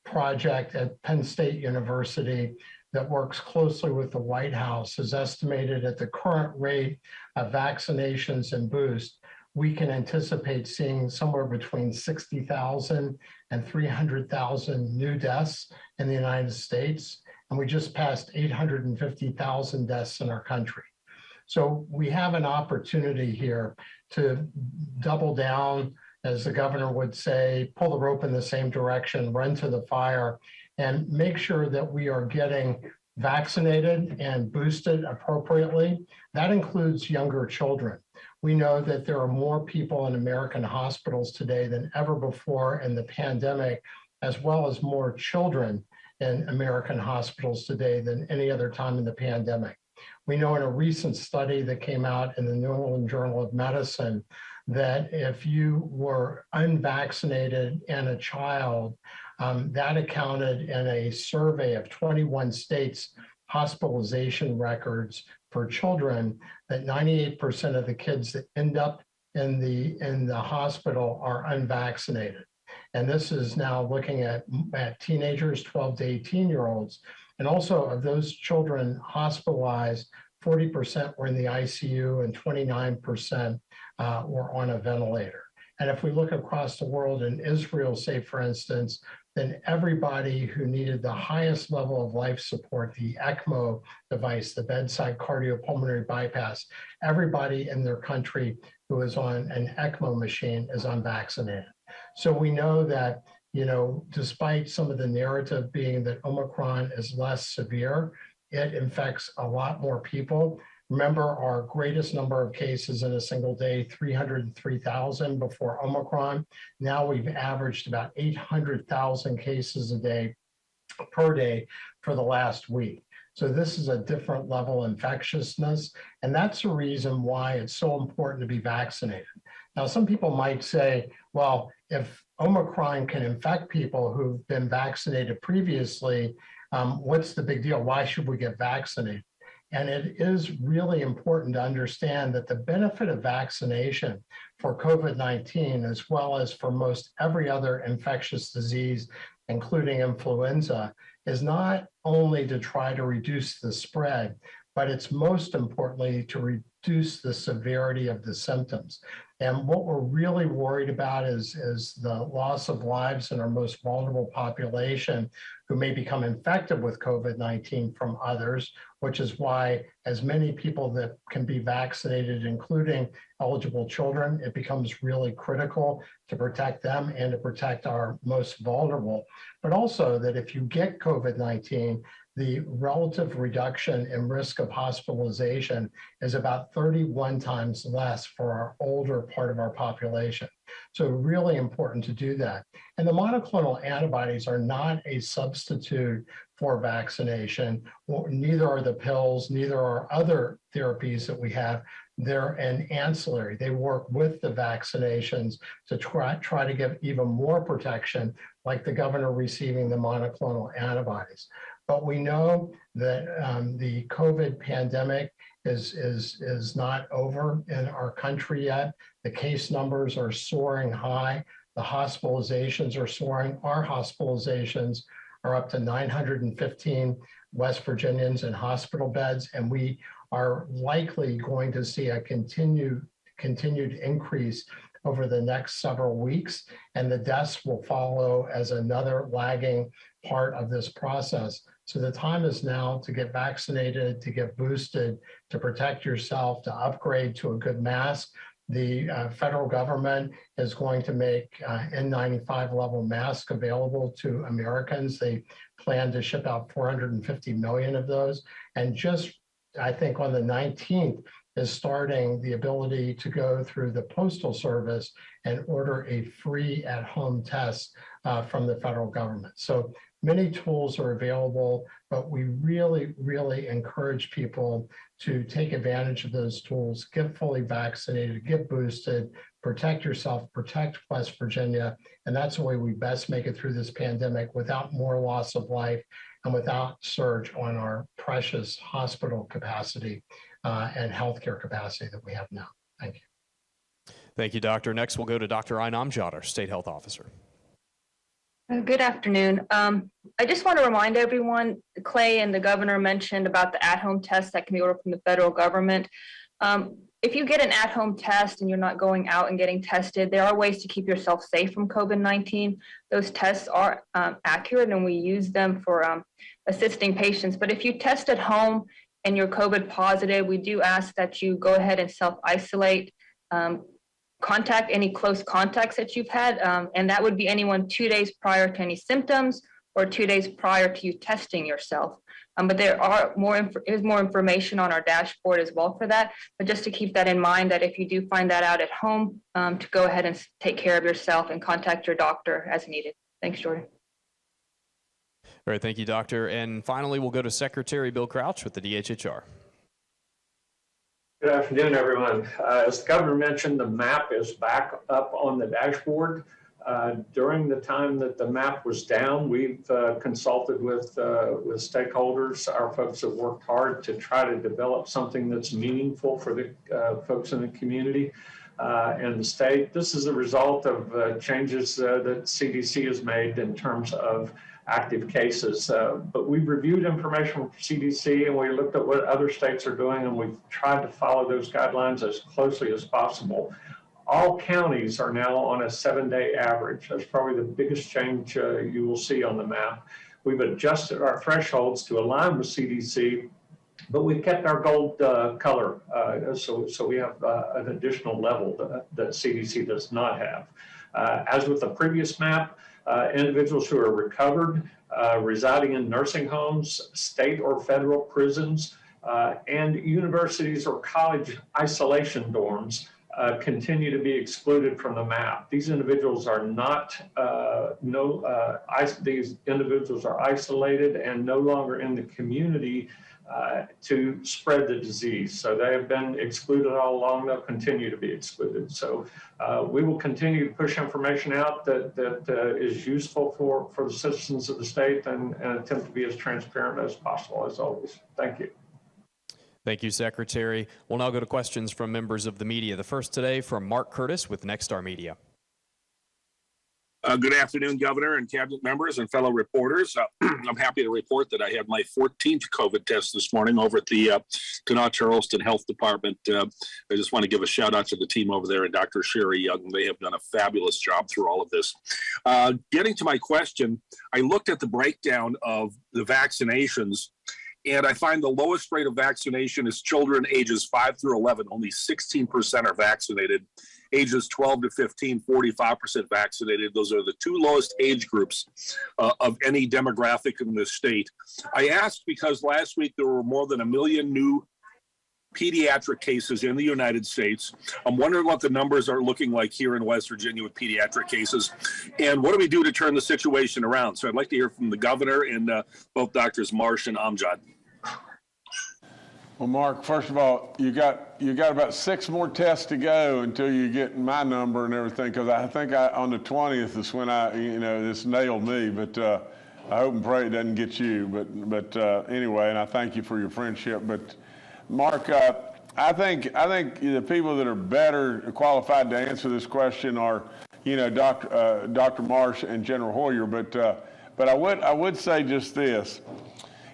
project at Penn State University that works closely with the White House has estimated at the current rate of vaccinations and boost, we can anticipate seeing somewhere between 60,000 and 300,000 new deaths in the United States. And we just passed 850,000 deaths in our country. So we have an opportunity here to double down, as the governor would say, pull the rope in the same direction, run to the fire, and make sure that we are getting vaccinated and boosted appropriately. That includes younger children. We know that there are more people in American hospitals today than ever before in the pandemic, as well as more children in American hospitals today than any other time in the pandemic. We know in a recent study that came out in the New England Journal of Medicine that if you were unvaccinated and a child, that accounted in a survey of 21 states' hospitalization records for children that 98% of the kids that end up in the hospital are unvaccinated. And this is now looking at teenagers, 12 to 18-year-olds. And also of those children hospitalized, 40% were in the ICU and 29% were on a ventilator. And if we look across the world, in Israel, say, for instance, then everybody who needed the highest level of life support, the ECMO device, the bedside cardiopulmonary bypass, everybody in their country who is on an ECMO machine is unvaccinated. So we know that, you know, despite some of the narrative being that Omicron is less severe, it infects a lot more people. Remember, our greatest number of cases in a single day, 303,000 before Omicron. Now we've averaged about 800,000 cases a day per day for the last week. So this is a different level of infectiousness, and that's the reason why it's so important to be vaccinated. Now, some people might say, well, if Omicron can infect people who've been vaccinated previously, what's the big deal? Why should we get vaccinated? And it is really important to understand that the benefit of vaccination for COVID-19, as well as for most every other infectious disease, including influenza, is not only to try to reduce the spread, but it's most importantly to reduce the severity of the symptoms. And what we're really worried about is the loss of lives in our most vulnerable population who may become infected with COVID-19 from others, which is why as many people that can be vaccinated, including eligible children, it becomes really critical to protect them and to protect our most vulnerable. But also that if you get COVID-19, the relative reduction in risk of hospitalization is about 31 times less for our older part of our population. So really important to do that. And the monoclonal antibodies are not a substitute for vaccination. Well, neither are the pills, neither are other therapies that we have. They're an ancillary. They work with the vaccinations to try to give even more protection, like the governor receiving the monoclonal antibodies. But we know that the COVID pandemic is not over in our country yet. The case numbers are soaring high. The hospitalizations are soaring. Our hospitalizations are up to 915 West Virginians in hospital beds, and we are likely going to see a continued increase over the next several weeks, and the deaths will follow as another lagging part of this process. So the time is now to get vaccinated, to get boosted, to protect yourself, to upgrade to a good mask. The federal government is going to make N95 level masks available to Americans. They plan to ship out 450 million of those. And just, I think on the 19th, is starting the ability to go through the Postal Service and order a free at-home test from the federal government. So many tools are available, but we really, really encourage people to take advantage of those tools, get fully vaccinated, get boosted, protect yourself, protect West Virginia. And that's the way we best make it through this pandemic without more loss of life and without surge on our precious hospital capacity and healthcare capacity that we have now. Thank you. Thank you, Doctor. Next, we'll go to Dr. Ainam Jadar, State Health Officer. Good afternoon. I just want to remind everyone, Clay and the governor mentioned about the at-home test that can be ordered from the federal government. If you get an at-home test and you're not going out and getting tested, there are ways to keep yourself safe from COVID-19. Those tests are accurate and we use them for assisting patients. But if you test at home and you're COVID positive, we do ask that you go ahead and self-isolate. Contact any close contacts that you've had, and that would be anyone 2 days prior to any symptoms or 2 days prior to you testing yourself. But there are more information on our dashboard as well for that. But just to keep that in mind, that if you do find that out at home, to go ahead and take care of yourself and contact your doctor as needed. Thanks, Jordan. All right, thank you, Doctor. And finally, we'll go to Secretary Bill Crouch with the DHHR. Good afternoon, everyone. As the governor mentioned, the map is back up on the dashboard. During the time that the map was down, we've consulted with stakeholders. Our folks have worked hard to try to develop something that's meaningful for the folks in the community and the state. This is a result of changes that CDC has made in terms of active cases. But we've reviewed information from CDC and we looked at what other states are doing and we've tried to follow those guidelines as closely as possible. All counties are now on a 7-day average. That's probably the biggest change you will see on the map. We've adjusted our thresholds to align with CDC, but we've kept our gold color. So we have an additional level that CDC does not have. As with the previous map, individuals who are recovered, residing in nursing homes, state or federal prisons, and universities or college isolation dorms continue to be excluded from the map. These individuals are not, these individuals are isolated and no longer in the community to spread the disease. So they have been excluded all along. They'll continue to be excluded. So we will continue to push information out that is useful for the citizens of the state and attempt to be as transparent as possible, as always. Thank you. Thank you, Secretary. We'll now go to questions from members of the media. The first today from Mark Curtis with Nexstar Media. Good afternoon, Governor and cabinet members and fellow reporters. I'm happy to report that I had my 14th COVID test this morning over at the Kanawha Charleston Health Department. I just want to give a shout out to the team over there and Dr. Sherry Young. They have done a fabulous job through all of this. Getting to my question, I looked at the breakdown of the vaccinations and I find the lowest rate of vaccination is children ages 5 through 11. Only 16% are vaccinated. Ages 12 to 15, 45% vaccinated. Those are the two lowest age groups of any demographic in the state. I asked because last week there were more than 1 million new pediatric cases in the United States. I'm wondering what the numbers are looking like here in West Virginia with pediatric cases, and what do we do to turn the situation around? So I'd like to hear from the governor and both Doctors Marsh and Amjad. Well, Mark, first of all, you got about 6 more tests to go until you get my number and everything, because I think on the 20th is when this nailed me, but I hope and pray it doesn't get you. But anyway, and I thank you for your friendship. But Mark, I think the people that are better qualified to answer this question are, Dr. Marsh and General Hoyer. But I would say just this.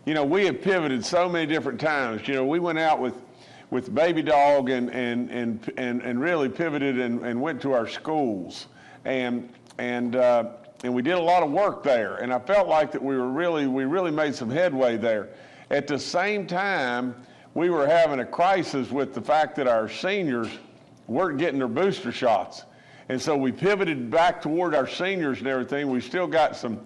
We have pivoted so many different times. We went out with Baby Dog and really pivoted and went to our schools and we did a lot of work there. And I felt like that we really made some headway there. At the same time, we were having a crisis with the fact that our seniors weren't getting their booster shots. And so we pivoted back toward our seniors and everything. We still got some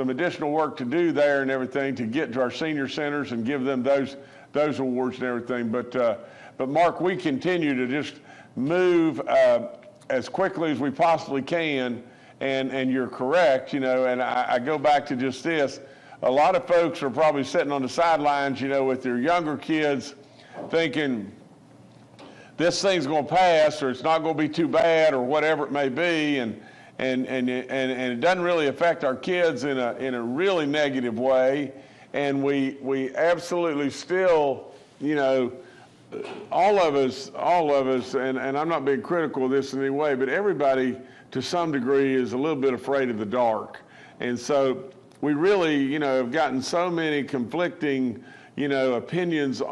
additional work to do there and everything to get to our senior centers and give them those awards and everything. But Mark, we continue to just move as quickly as we possibly can. And you're correct, and I go back to just this. A lot of folks are probably sitting on the sidelines, with their younger kids thinking this thing's going to pass or it's not going to be too bad or whatever it may be. And it doesn't really affect our kids in a really negative way. And we absolutely still, all of us, and I'm not being critical of this in any way, but everybody to some degree is a little bit afraid of the dark. And so we really, have gotten so many conflicting, opinions,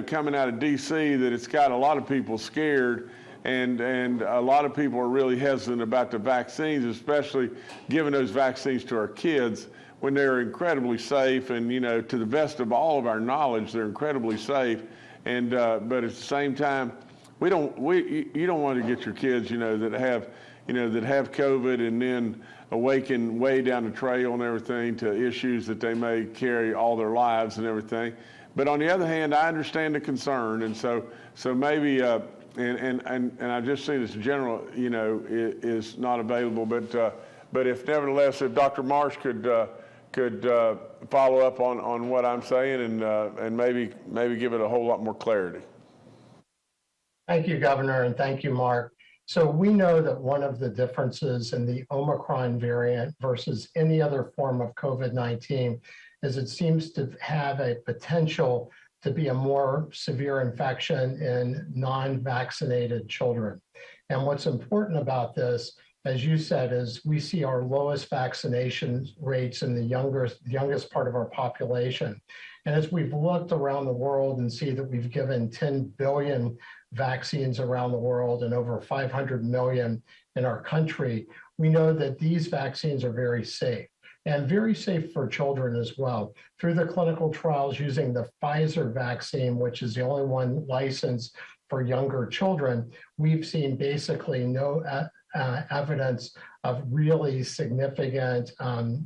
coming out of D.C. that it's got a lot of people scared. And a lot of people are really hesitant about the vaccines, especially giving those vaccines to our kids when they're incredibly safe. And, to the best of all of our knowledge, they're incredibly safe. And but at the same time, you don't want to get your kids, that have COVID and then awaken way down the trail and everything to issues that they may carry all their lives and everything. But on the other hand, I understand the concern, and so maybe and I've just seen this general, is not available. But if nevertheless, if Dr. Marsh could follow up on what I'm saying and maybe give it a whole lot more clarity. Thank you, Governor, and thank you, Mark. So we know that one of the differences in the Omicron variant versus any other form of COVID-19 is it seems to have a potential to be a more severe infection in non-vaccinated children. And what's important about this, as you said, is we see our lowest vaccination rates in the youngest part of our population. And as we've looked around the world and see that we've given 10 billion vaccines around the world and over 500 million in our country, we know that these vaccines are very safe and very safe for children as well. Through the clinical trials using the Pfizer vaccine, which is the only one licensed for younger children, we've seen basically no evidence of really significant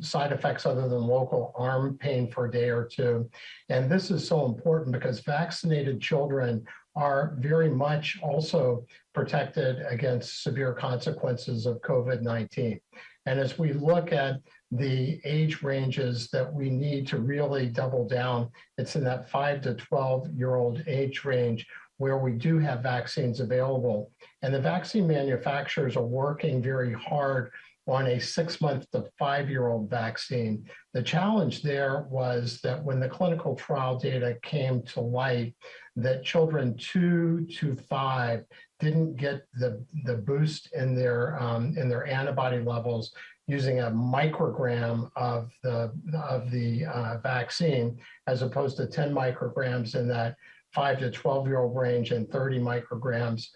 side effects other than local arm pain for a day or two. And this is so important because vaccinated children are very much also protected against severe consequences of COVID-19. And as we look at the age ranges that we need to really double down, it's in that 5 to 12-year-old age range where we do have vaccines available. And the vaccine manufacturers are working very hard on a 6-month to 5-year-old vaccine. The challenge there was that when the clinical trial data came to light, that children 2 to 5 didn't get the boost in their antibody levels using a microgram of the vaccine, as opposed to 10 micrograms in that 5 to 12-year-old range and 30 micrograms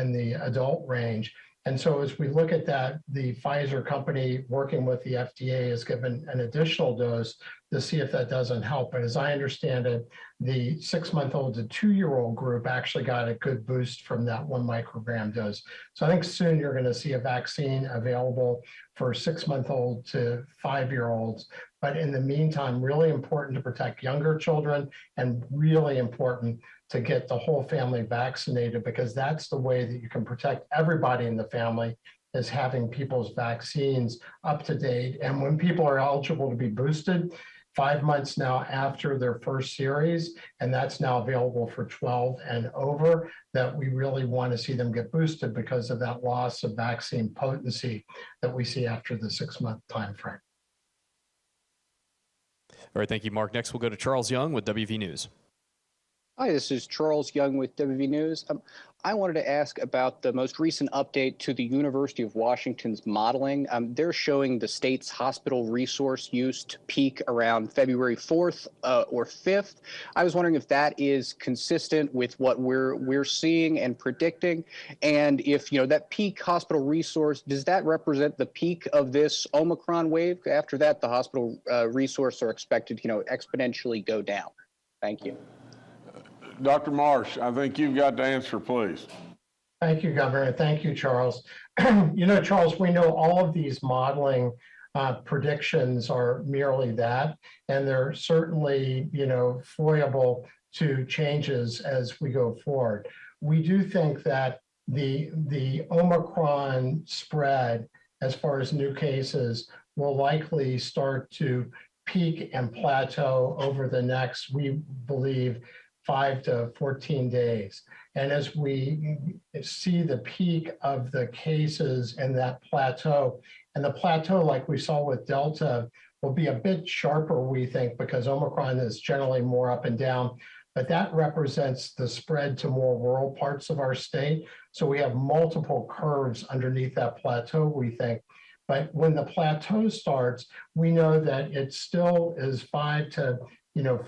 in the adult range. And so as we look at that, the Pfizer company working with the FDA has given an additional dose to see if that doesn't help. But as I understand it, the 6-month-old to 2-year-old group actually got a good boost from that 1 microgram dose. So I think soon you're going to see a vaccine available for 6-month-old to 5-year-olds. But in the meantime, really important to protect younger children and really important to get the whole family vaccinated, because that's the way that you can protect everybody in the family, is having people's vaccines up to date. And when people are eligible to be boosted, 5 months now after their first series, and that's now available for 12 and over, that we really want to see them get boosted because of that loss of vaccine potency that we see after the 6-month time frame. All right, thank you, Mark. Next, we'll go to Charles Young with WV News. Hi, this is Charles Young with WV News. I wanted to ask about the most recent update to the University of Washington's modeling. They're showing the state's hospital resource use to peak around February 4th or 5th. I was wondering if that is consistent with what we're seeing and predicting, and if that peak hospital resource, does that represent the peak of this Omicron wave? After that, the hospital resource are expected to exponentially go down. Thank you. Dr. Marsh, I think you've got the answer, please. Thank you, Governor. Thank you, Charles. Charles, we know all of these modeling predictions are merely that, and they're certainly, foiable to changes as we go forward. We do think that the Omicron spread, as far as new cases, will likely start to peak and plateau over the next, we believe, 5 to 14 days. And as we see the peak of the cases and that plateau, and the plateau, like we saw with Delta, will be a bit sharper, we think, because Omicron is generally more up and down, but that represents the spread to more rural parts of our state. So we have multiple curves underneath that plateau, we think. But when the plateau starts, we know that it still is 5 to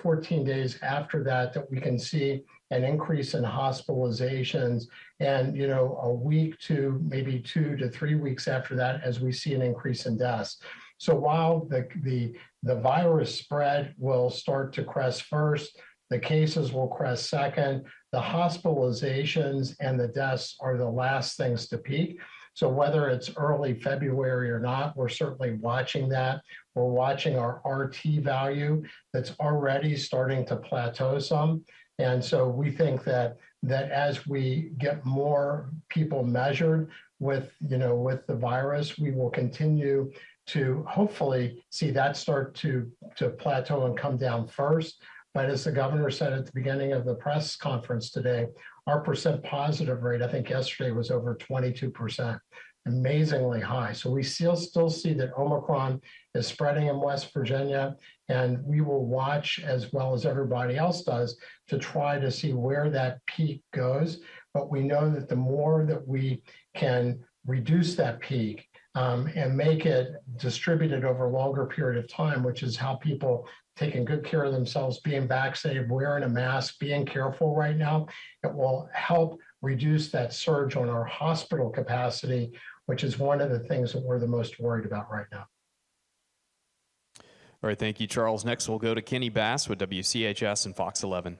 14 days after that we can see an increase in hospitalizations, and a week to maybe 2 to 3 weeks after that as we see an increase in deaths. So while the virus spread will start to crest first, the cases will crest second, the hospitalizations and the deaths are the last things to peak. So whether it's early February or not, we're certainly watching that. We're watching our RT value that's already starting to plateau some. And so we think that as we get more people measured with the virus, we will continue to hopefully see that start to plateau and come down first. But as the governor said at the beginning of the press conference today, our percent positive rate, I think yesterday, was over 22%, amazingly high. So we still see that Omicron is spreading in West Virginia, and we will watch, as well as everybody else does, to try to see where that peak goes. But we know that the more that we can reduce that peak and make it distributed over a longer period of time, which is how people taking good care of themselves, being vaccinated, wearing a mask, being careful right now, it will help reduce that surge on our hospital capacity, which is one of the things that we're the most worried about right now. All right, thank you, Charles. Next, we'll go to Kenny Bass with WCHS and Fox 11.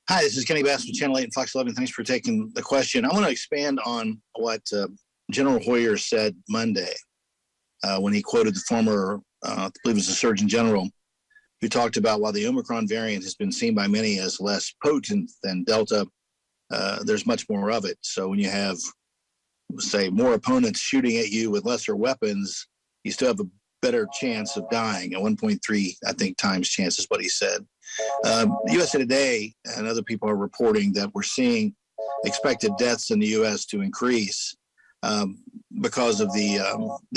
Hi, this is Kenny Bass with Channel 8 and Fox 11. Thanks for taking the question. I want to expand on what General Hoyer said Monday when he quoted the former, I believe it was the Surgeon General, who talked about while the Omicron variant has been seen by many as less potent than Delta, there's much more of it. So when you have, say, more opponents shooting at you with lesser weapons, you still have a better chance of dying. At 1.3, I think, times chance is what he said. USA Today and other people are reporting that we're seeing expected deaths in the U.S. to increase because of the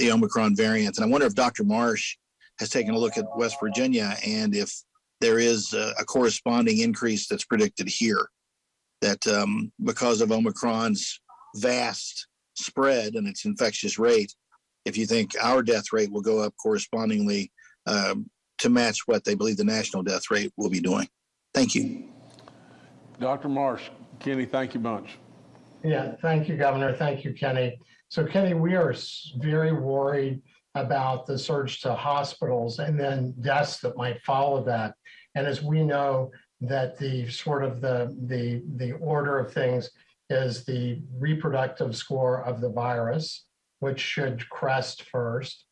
Omicron variant. And I wonder if Dr. Marsh has taken a look at West Virginia and if there is a corresponding increase that's predicted here, that because of Omicron's vast spread and its infectious rate, if you think our death rate will go up correspondingly to match what they believe the national death rate will be doing. Thank you. Dr. Marsh. Kenny, thank you much. Yeah, thank you, Governor. Thank you, Kenny. So, Kenny, we are very worried about the surge to hospitals and then deaths that might follow that. And as we know that the sort of the order of things is the reproductive score of the virus, which should crest first,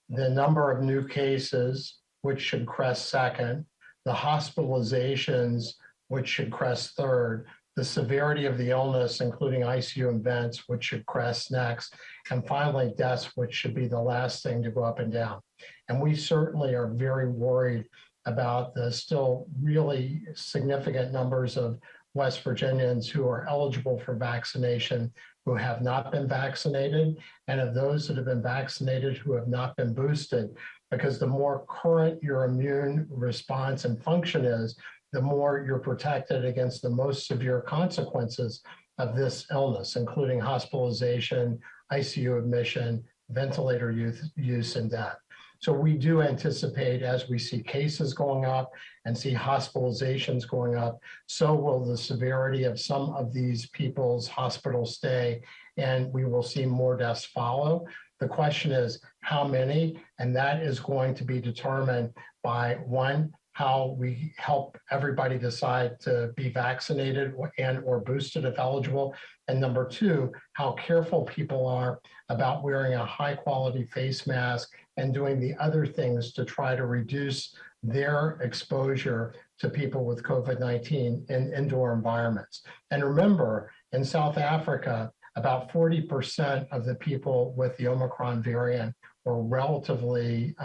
the number of new cases, which should crest second, the hospitalizations, which should crest third, the severity of the illness, including ICU events, which should crest next, and finally deaths, which should be the last thing to go up and down. And we certainly are very worried about the still really significant numbers of West Virginians who are eligible for vaccination who have not been vaccinated, and of those that have been vaccinated who have not been boosted, because the more current your immune response and function is, the more you're protected against the most severe consequences of this illness, including hospitalization, ICU admission, ventilator use, and death. So we do anticipate, as we see cases going up and see hospitalizations going up, so will the severity of some of these people's hospital stay, and we will see more deaths follow. The question is how many, and that is going to be determined by, one, how we help everybody decide to be vaccinated and or boosted if eligible. And number two, how careful people are about wearing a high quality face mask and doing the other things to try to reduce their exposure to people with COVID-19 in indoor environments. And remember, in South Africa, about 40% of the people with the Omicron variant were relatively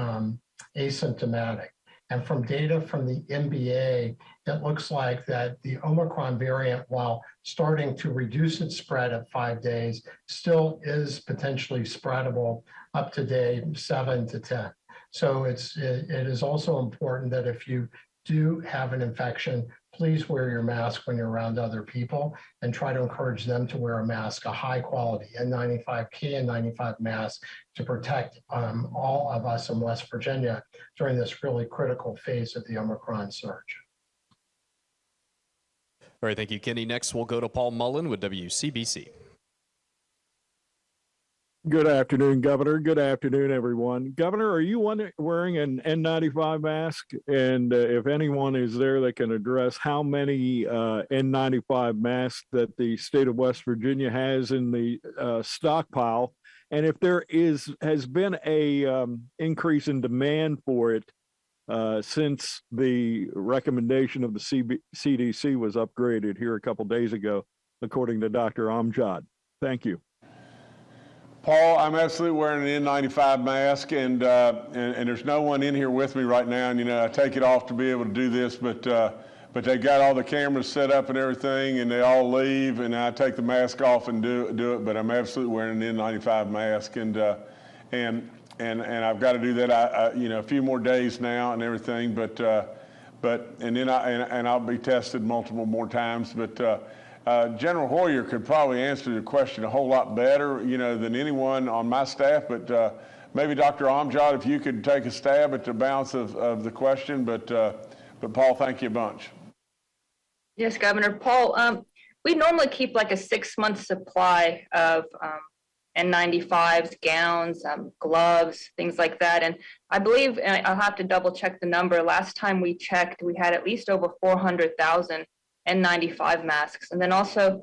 asymptomatic. And from data from the NBA, it looks like that the Omicron variant, while starting to reduce its spread at 5 days, still is potentially spreadable up to day 7 to 10. So it is also important that if you do have an infection, please wear your mask when you're around other people and try to encourage them to wear a mask, a high quality N95, KN95 mask to protect all of us in West Virginia during this really critical phase of the Omicron surge. All right, thank you, Kenny. Next, we'll go to Paul Mullin with WCBC. Good afternoon, Governor. Good afternoon, everyone. Governor, are you wearing an N95 mask? And if anyone is there that can address how many N95 masks that the state of West Virginia has in the stockpile, and if there has been a increase in demand for it since the recommendation of the CDC was upgraded here a couple days ago, according to Dr. Amjad. Thank you. Paul, I'm absolutely wearing an N95 mask, and there's no one in here with me right now. And I take it off to be able to do this, but they got all the cameras set up and everything, and they all leave, and I take the mask off and do it. But I'm absolutely wearing an N95 mask, and I've got to do that. A few more days now and everything, but then I'll be tested multiple more times, but. General Hoyer could probably answer the question a whole lot better, than anyone on my staff. But maybe Dr. Amjad, if you could take a stab at the balance of the question. But Paul, thank you a bunch. Yes, Governor. Paul, we normally keep like a 6-month supply of N95s, gowns, gloves, things like that. And I believe, and I'll have to double check the number, last time we checked, we had at least over 400,000 N95 masks. And then also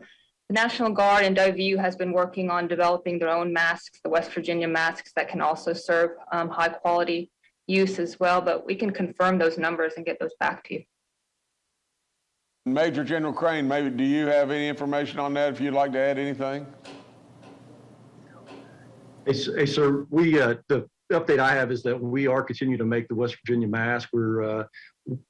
the National Guard in Doview has been working on developing their own masks, the West Virginia masks that can also serve high quality use as well, but we can confirm those numbers and get those back to you. Major General Crane, maybe do you have any information on that if you'd like to add anything? Hey sir, the update I have is that we are continuing to make the West Virginia mask. We're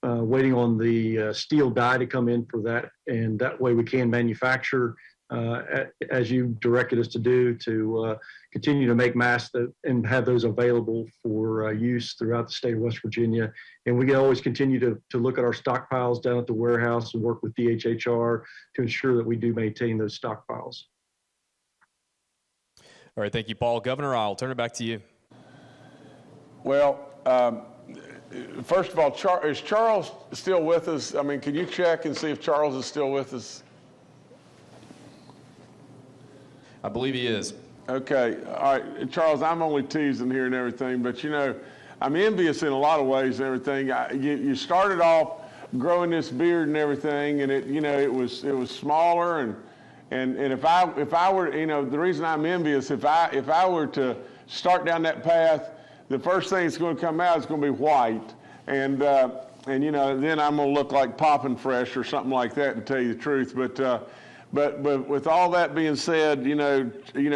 waiting on the steel die to come in for that, and that way we can manufacture, as you directed us to do, to continue to make masks and have those available for use throughout the state of West Virginia. And we can always continue to look at our stockpiles down at the warehouse and work with DHHR to ensure that we do maintain those stockpiles. All right, thank you, Paul. Governor, I'll turn it back to you. Well, first of all, is Charles still with us? I mean, can you check and see if Charles is still with us? I believe he is. Okay, all right, Charles, I'm only teasing here and everything, but you know, I'm envious in a lot of ways and everything. You started off growing this beard and everything, and it was smaller, and if I were, you know, the reason I'm envious, if I were to start down that path, the first thing that's going to come out is going to be white, and you know, then I'm going to look like Poppin' Fresh or something like that, to tell you the truth, But with all that being said, you know,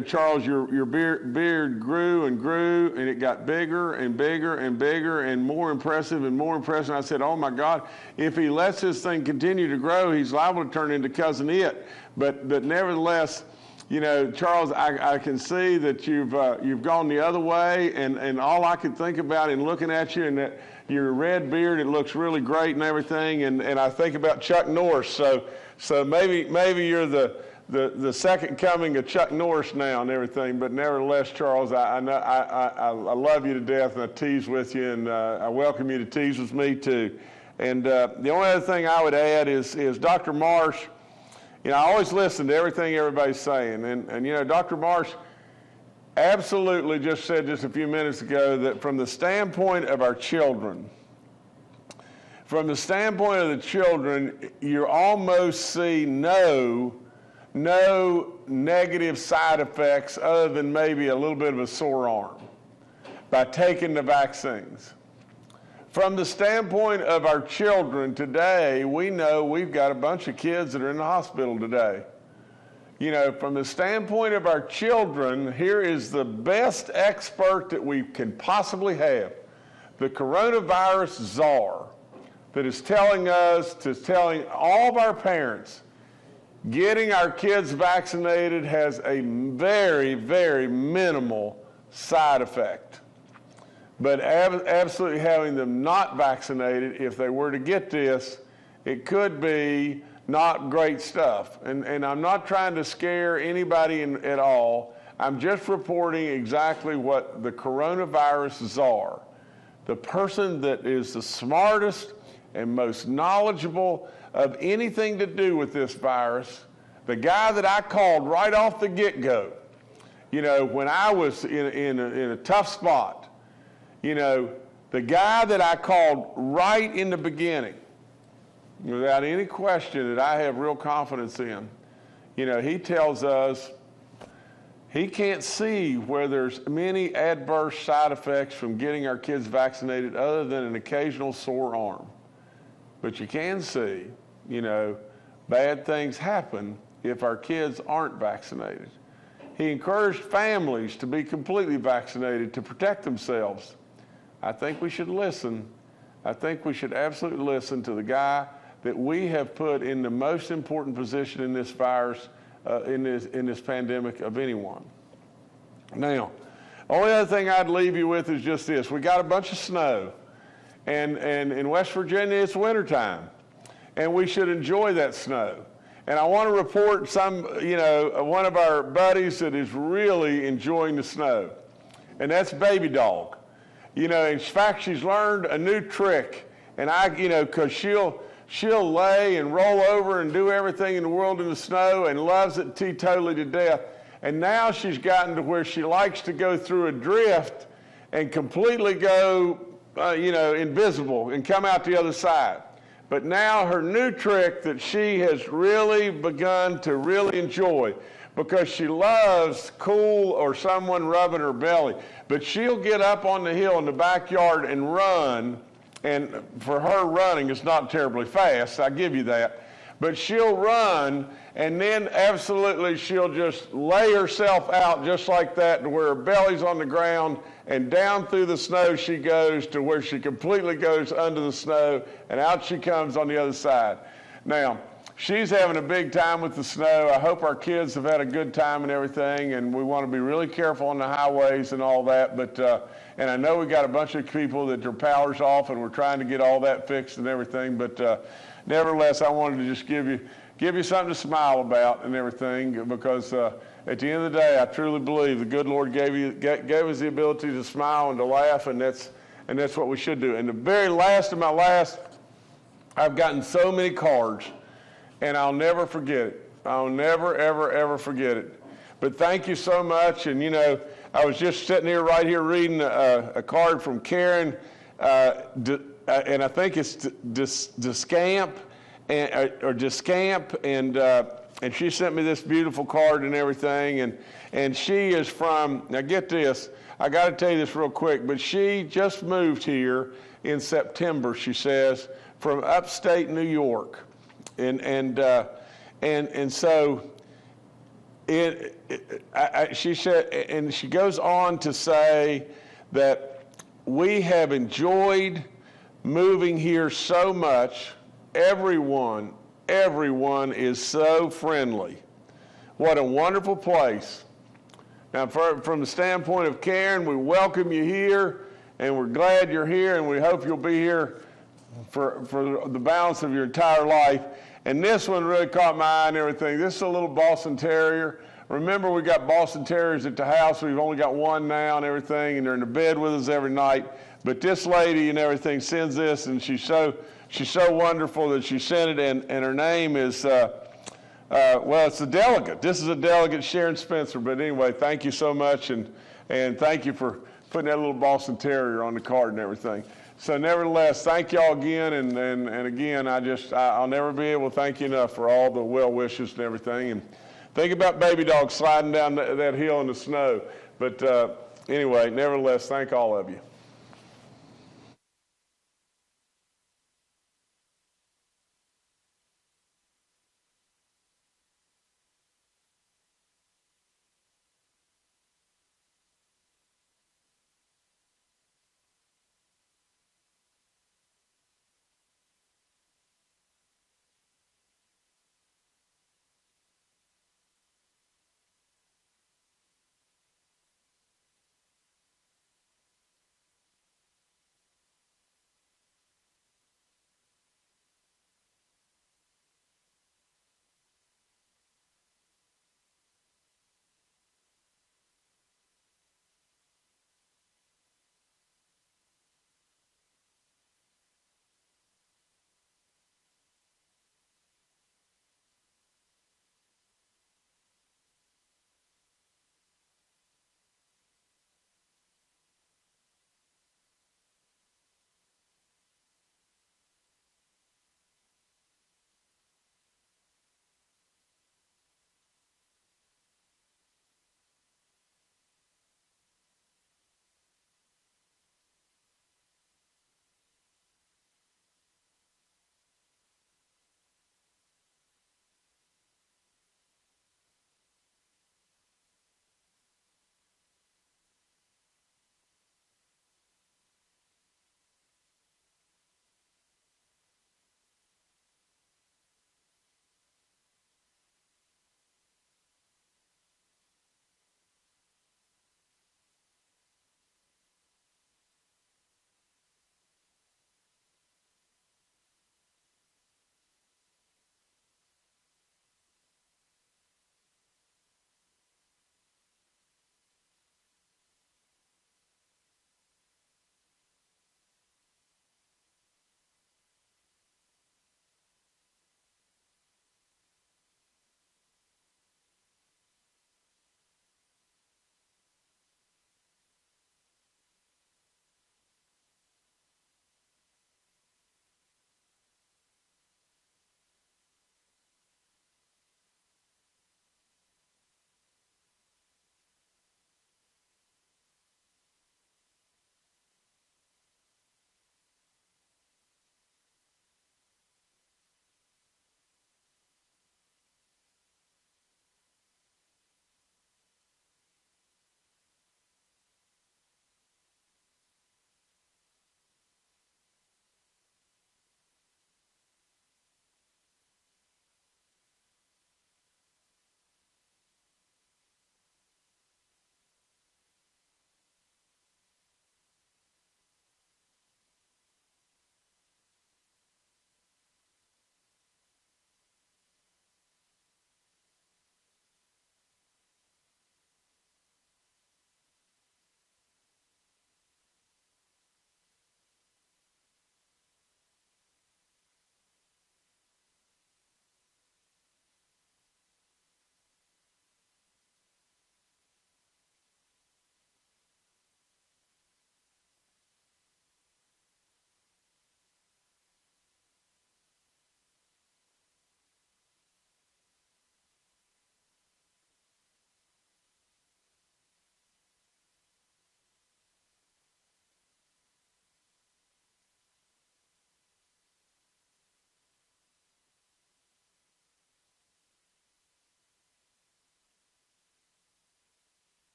Charles, your beard grew and grew, and it got bigger and bigger and bigger and more impressive and more impressive. I said, oh my God, if he lets this thing continue to grow, he's liable to turn into Cousin It. But nevertheless, you know, Charles, I can see that you've gone the other way, and all I could think about in looking at you and that your red beard, it looks really great and everything, and I think about Chuck Norris. So maybe you're the second coming of Chuck Norris now and everything. But nevertheless, Charles, I love you to death, and I tease with you, and I welcome you to tease with me too. And the only other thing I would add is Dr. Marsh. You know, I always listen to everything everybody's saying, and you know, Dr. Marsh absolutely just said just a few minutes ago that from the standpoint of our children, from the standpoint of the children, you almost see no negative side effects other than maybe a little bit of a sore arm by taking the vaccines. From the standpoint of our children today, we know we've got a bunch of kids that are in the hospital today. You know, from the standpoint of our children, here is the best expert that we can possibly have, the coronavirus czar, that is telling all of our parents, getting our kids vaccinated has a very, very minimal side effect. But absolutely having them not vaccinated, if they were to get this, it could be not great stuff. And I'm not trying to scare anybody at all. I'm just reporting exactly what the coronavirus czar, the person that is the smartest and most knowledgeable of anything to do with this virus, the guy that I called right off the get-go, you know, when I was in a tough spot, you know, the guy that I called right in the beginning, without any question that I have real confidence in, you know, he tells us he can't see where there's many adverse side effects from getting our kids vaccinated other than an occasional sore arm. But you can see, you know, bad things happen if our kids aren't vaccinated. He encouraged families to be completely vaccinated to protect themselves. I think we should listen. I think we should absolutely listen to the guy that we have put in the most important position in this virus, in this pandemic of anyone. Now, only other thing I'd leave you with is just this. We got a bunch of snow. And in West Virginia, it's wintertime, and we should enjoy that snow. And I want to report one of our buddies that is really enjoying the snow, and that's Baby Dog. You know, in fact, she's learned a new trick, and because she'll lay and roll over and do everything in the world in the snow and loves it teetotally to death. And now she's gotten to where she likes to go through a drift and completely go invisible and come out the other side. But now her new trick that she has really begun to really enjoy, because she loves cool or someone rubbing her belly, but she'll get up on the hill in the backyard and run, and for her running is not terribly fast, I give you that, but she'll run, and then absolutely she'll just lay herself out just like that to where her belly's on the ground, and down through the snow she goes to where she completely goes under the snow, and out she comes on the other side. Now, she's having a big time with the snow. I hope our kids have had a good time and everything, and we want to be really careful on the highways and all that, but and I know we got a bunch of people that their power's off, and we're trying to get all that fixed and everything, but nevertheless, I wanted to just give you something to smile about and everything, because at the end of the day, I truly believe the good Lord gave us the ability to smile and to laugh, and that's what we should do. And the very last of my last, I've gotten so many cards, and I'll never forget it. I'll never, ever, ever forget it. But thank you so much. And, you know, I was just sitting here right here reading a card from Karen, and I think it's Descamp, or Descamp, and she sent me this beautiful card and everything. And she is from, now get this, I got to tell you this real quick, but she just moved here in September, she says, from upstate New York. And so she said, and she goes on to say that we have enjoyed moving here so much. Everyone is so friendly. What a wonderful place. Now, from the standpoint of Karen, we welcome you here, and we're glad you're here, and we hope you'll be here for the balance of your entire life. And this one really caught my eye and everything. This is a little Boston Terrier. Remember, we got Boston Terriers at the house. We've only got one now and everything, and they're in the bed with us every night. But this lady and everything sends this, and she's so wonderful that she sent it, and her name is, well, it's a delegate. This is a delegate, Sharon Spencer. But anyway, thank you so much, and thank you for putting that little Boston Terrier on the card and everything. So nevertheless, thank y'all again, and again, I'll never be able to thank you enough for all the well wishes and everything. And think about baby dogs sliding down that hill in the snow. But anyway, nevertheless, thank all of you.